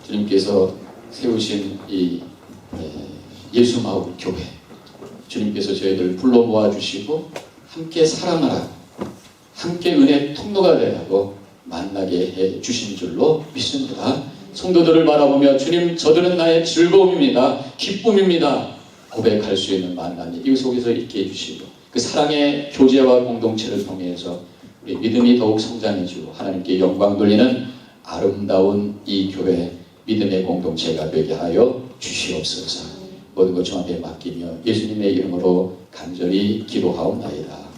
Speaker 1: 주님께서 세우신 이 예수마을 교회, 주님께서 저희들 불러 모아주시고 함께 사랑하라, 함께 은혜 통로가 되라고 만나게 해주신 줄로 믿습니다. 성도들을 바라보며 주님, 저들은 나의 즐거움입니다, 기쁨입니다 고백할 수 있는 만남이 이 속에서 있게 해주시고, 그 사랑의 교제와 공동체를 통해서 우리 믿음이 더욱 성장해지고 하나님께 영광 돌리는 아름다운 이 교회, 믿음의 공동체가 되게 하여 주시옵소서. 모든 것 주 앞에 맡기며 예수님의 이름으로 간절히 기도하옵나이다.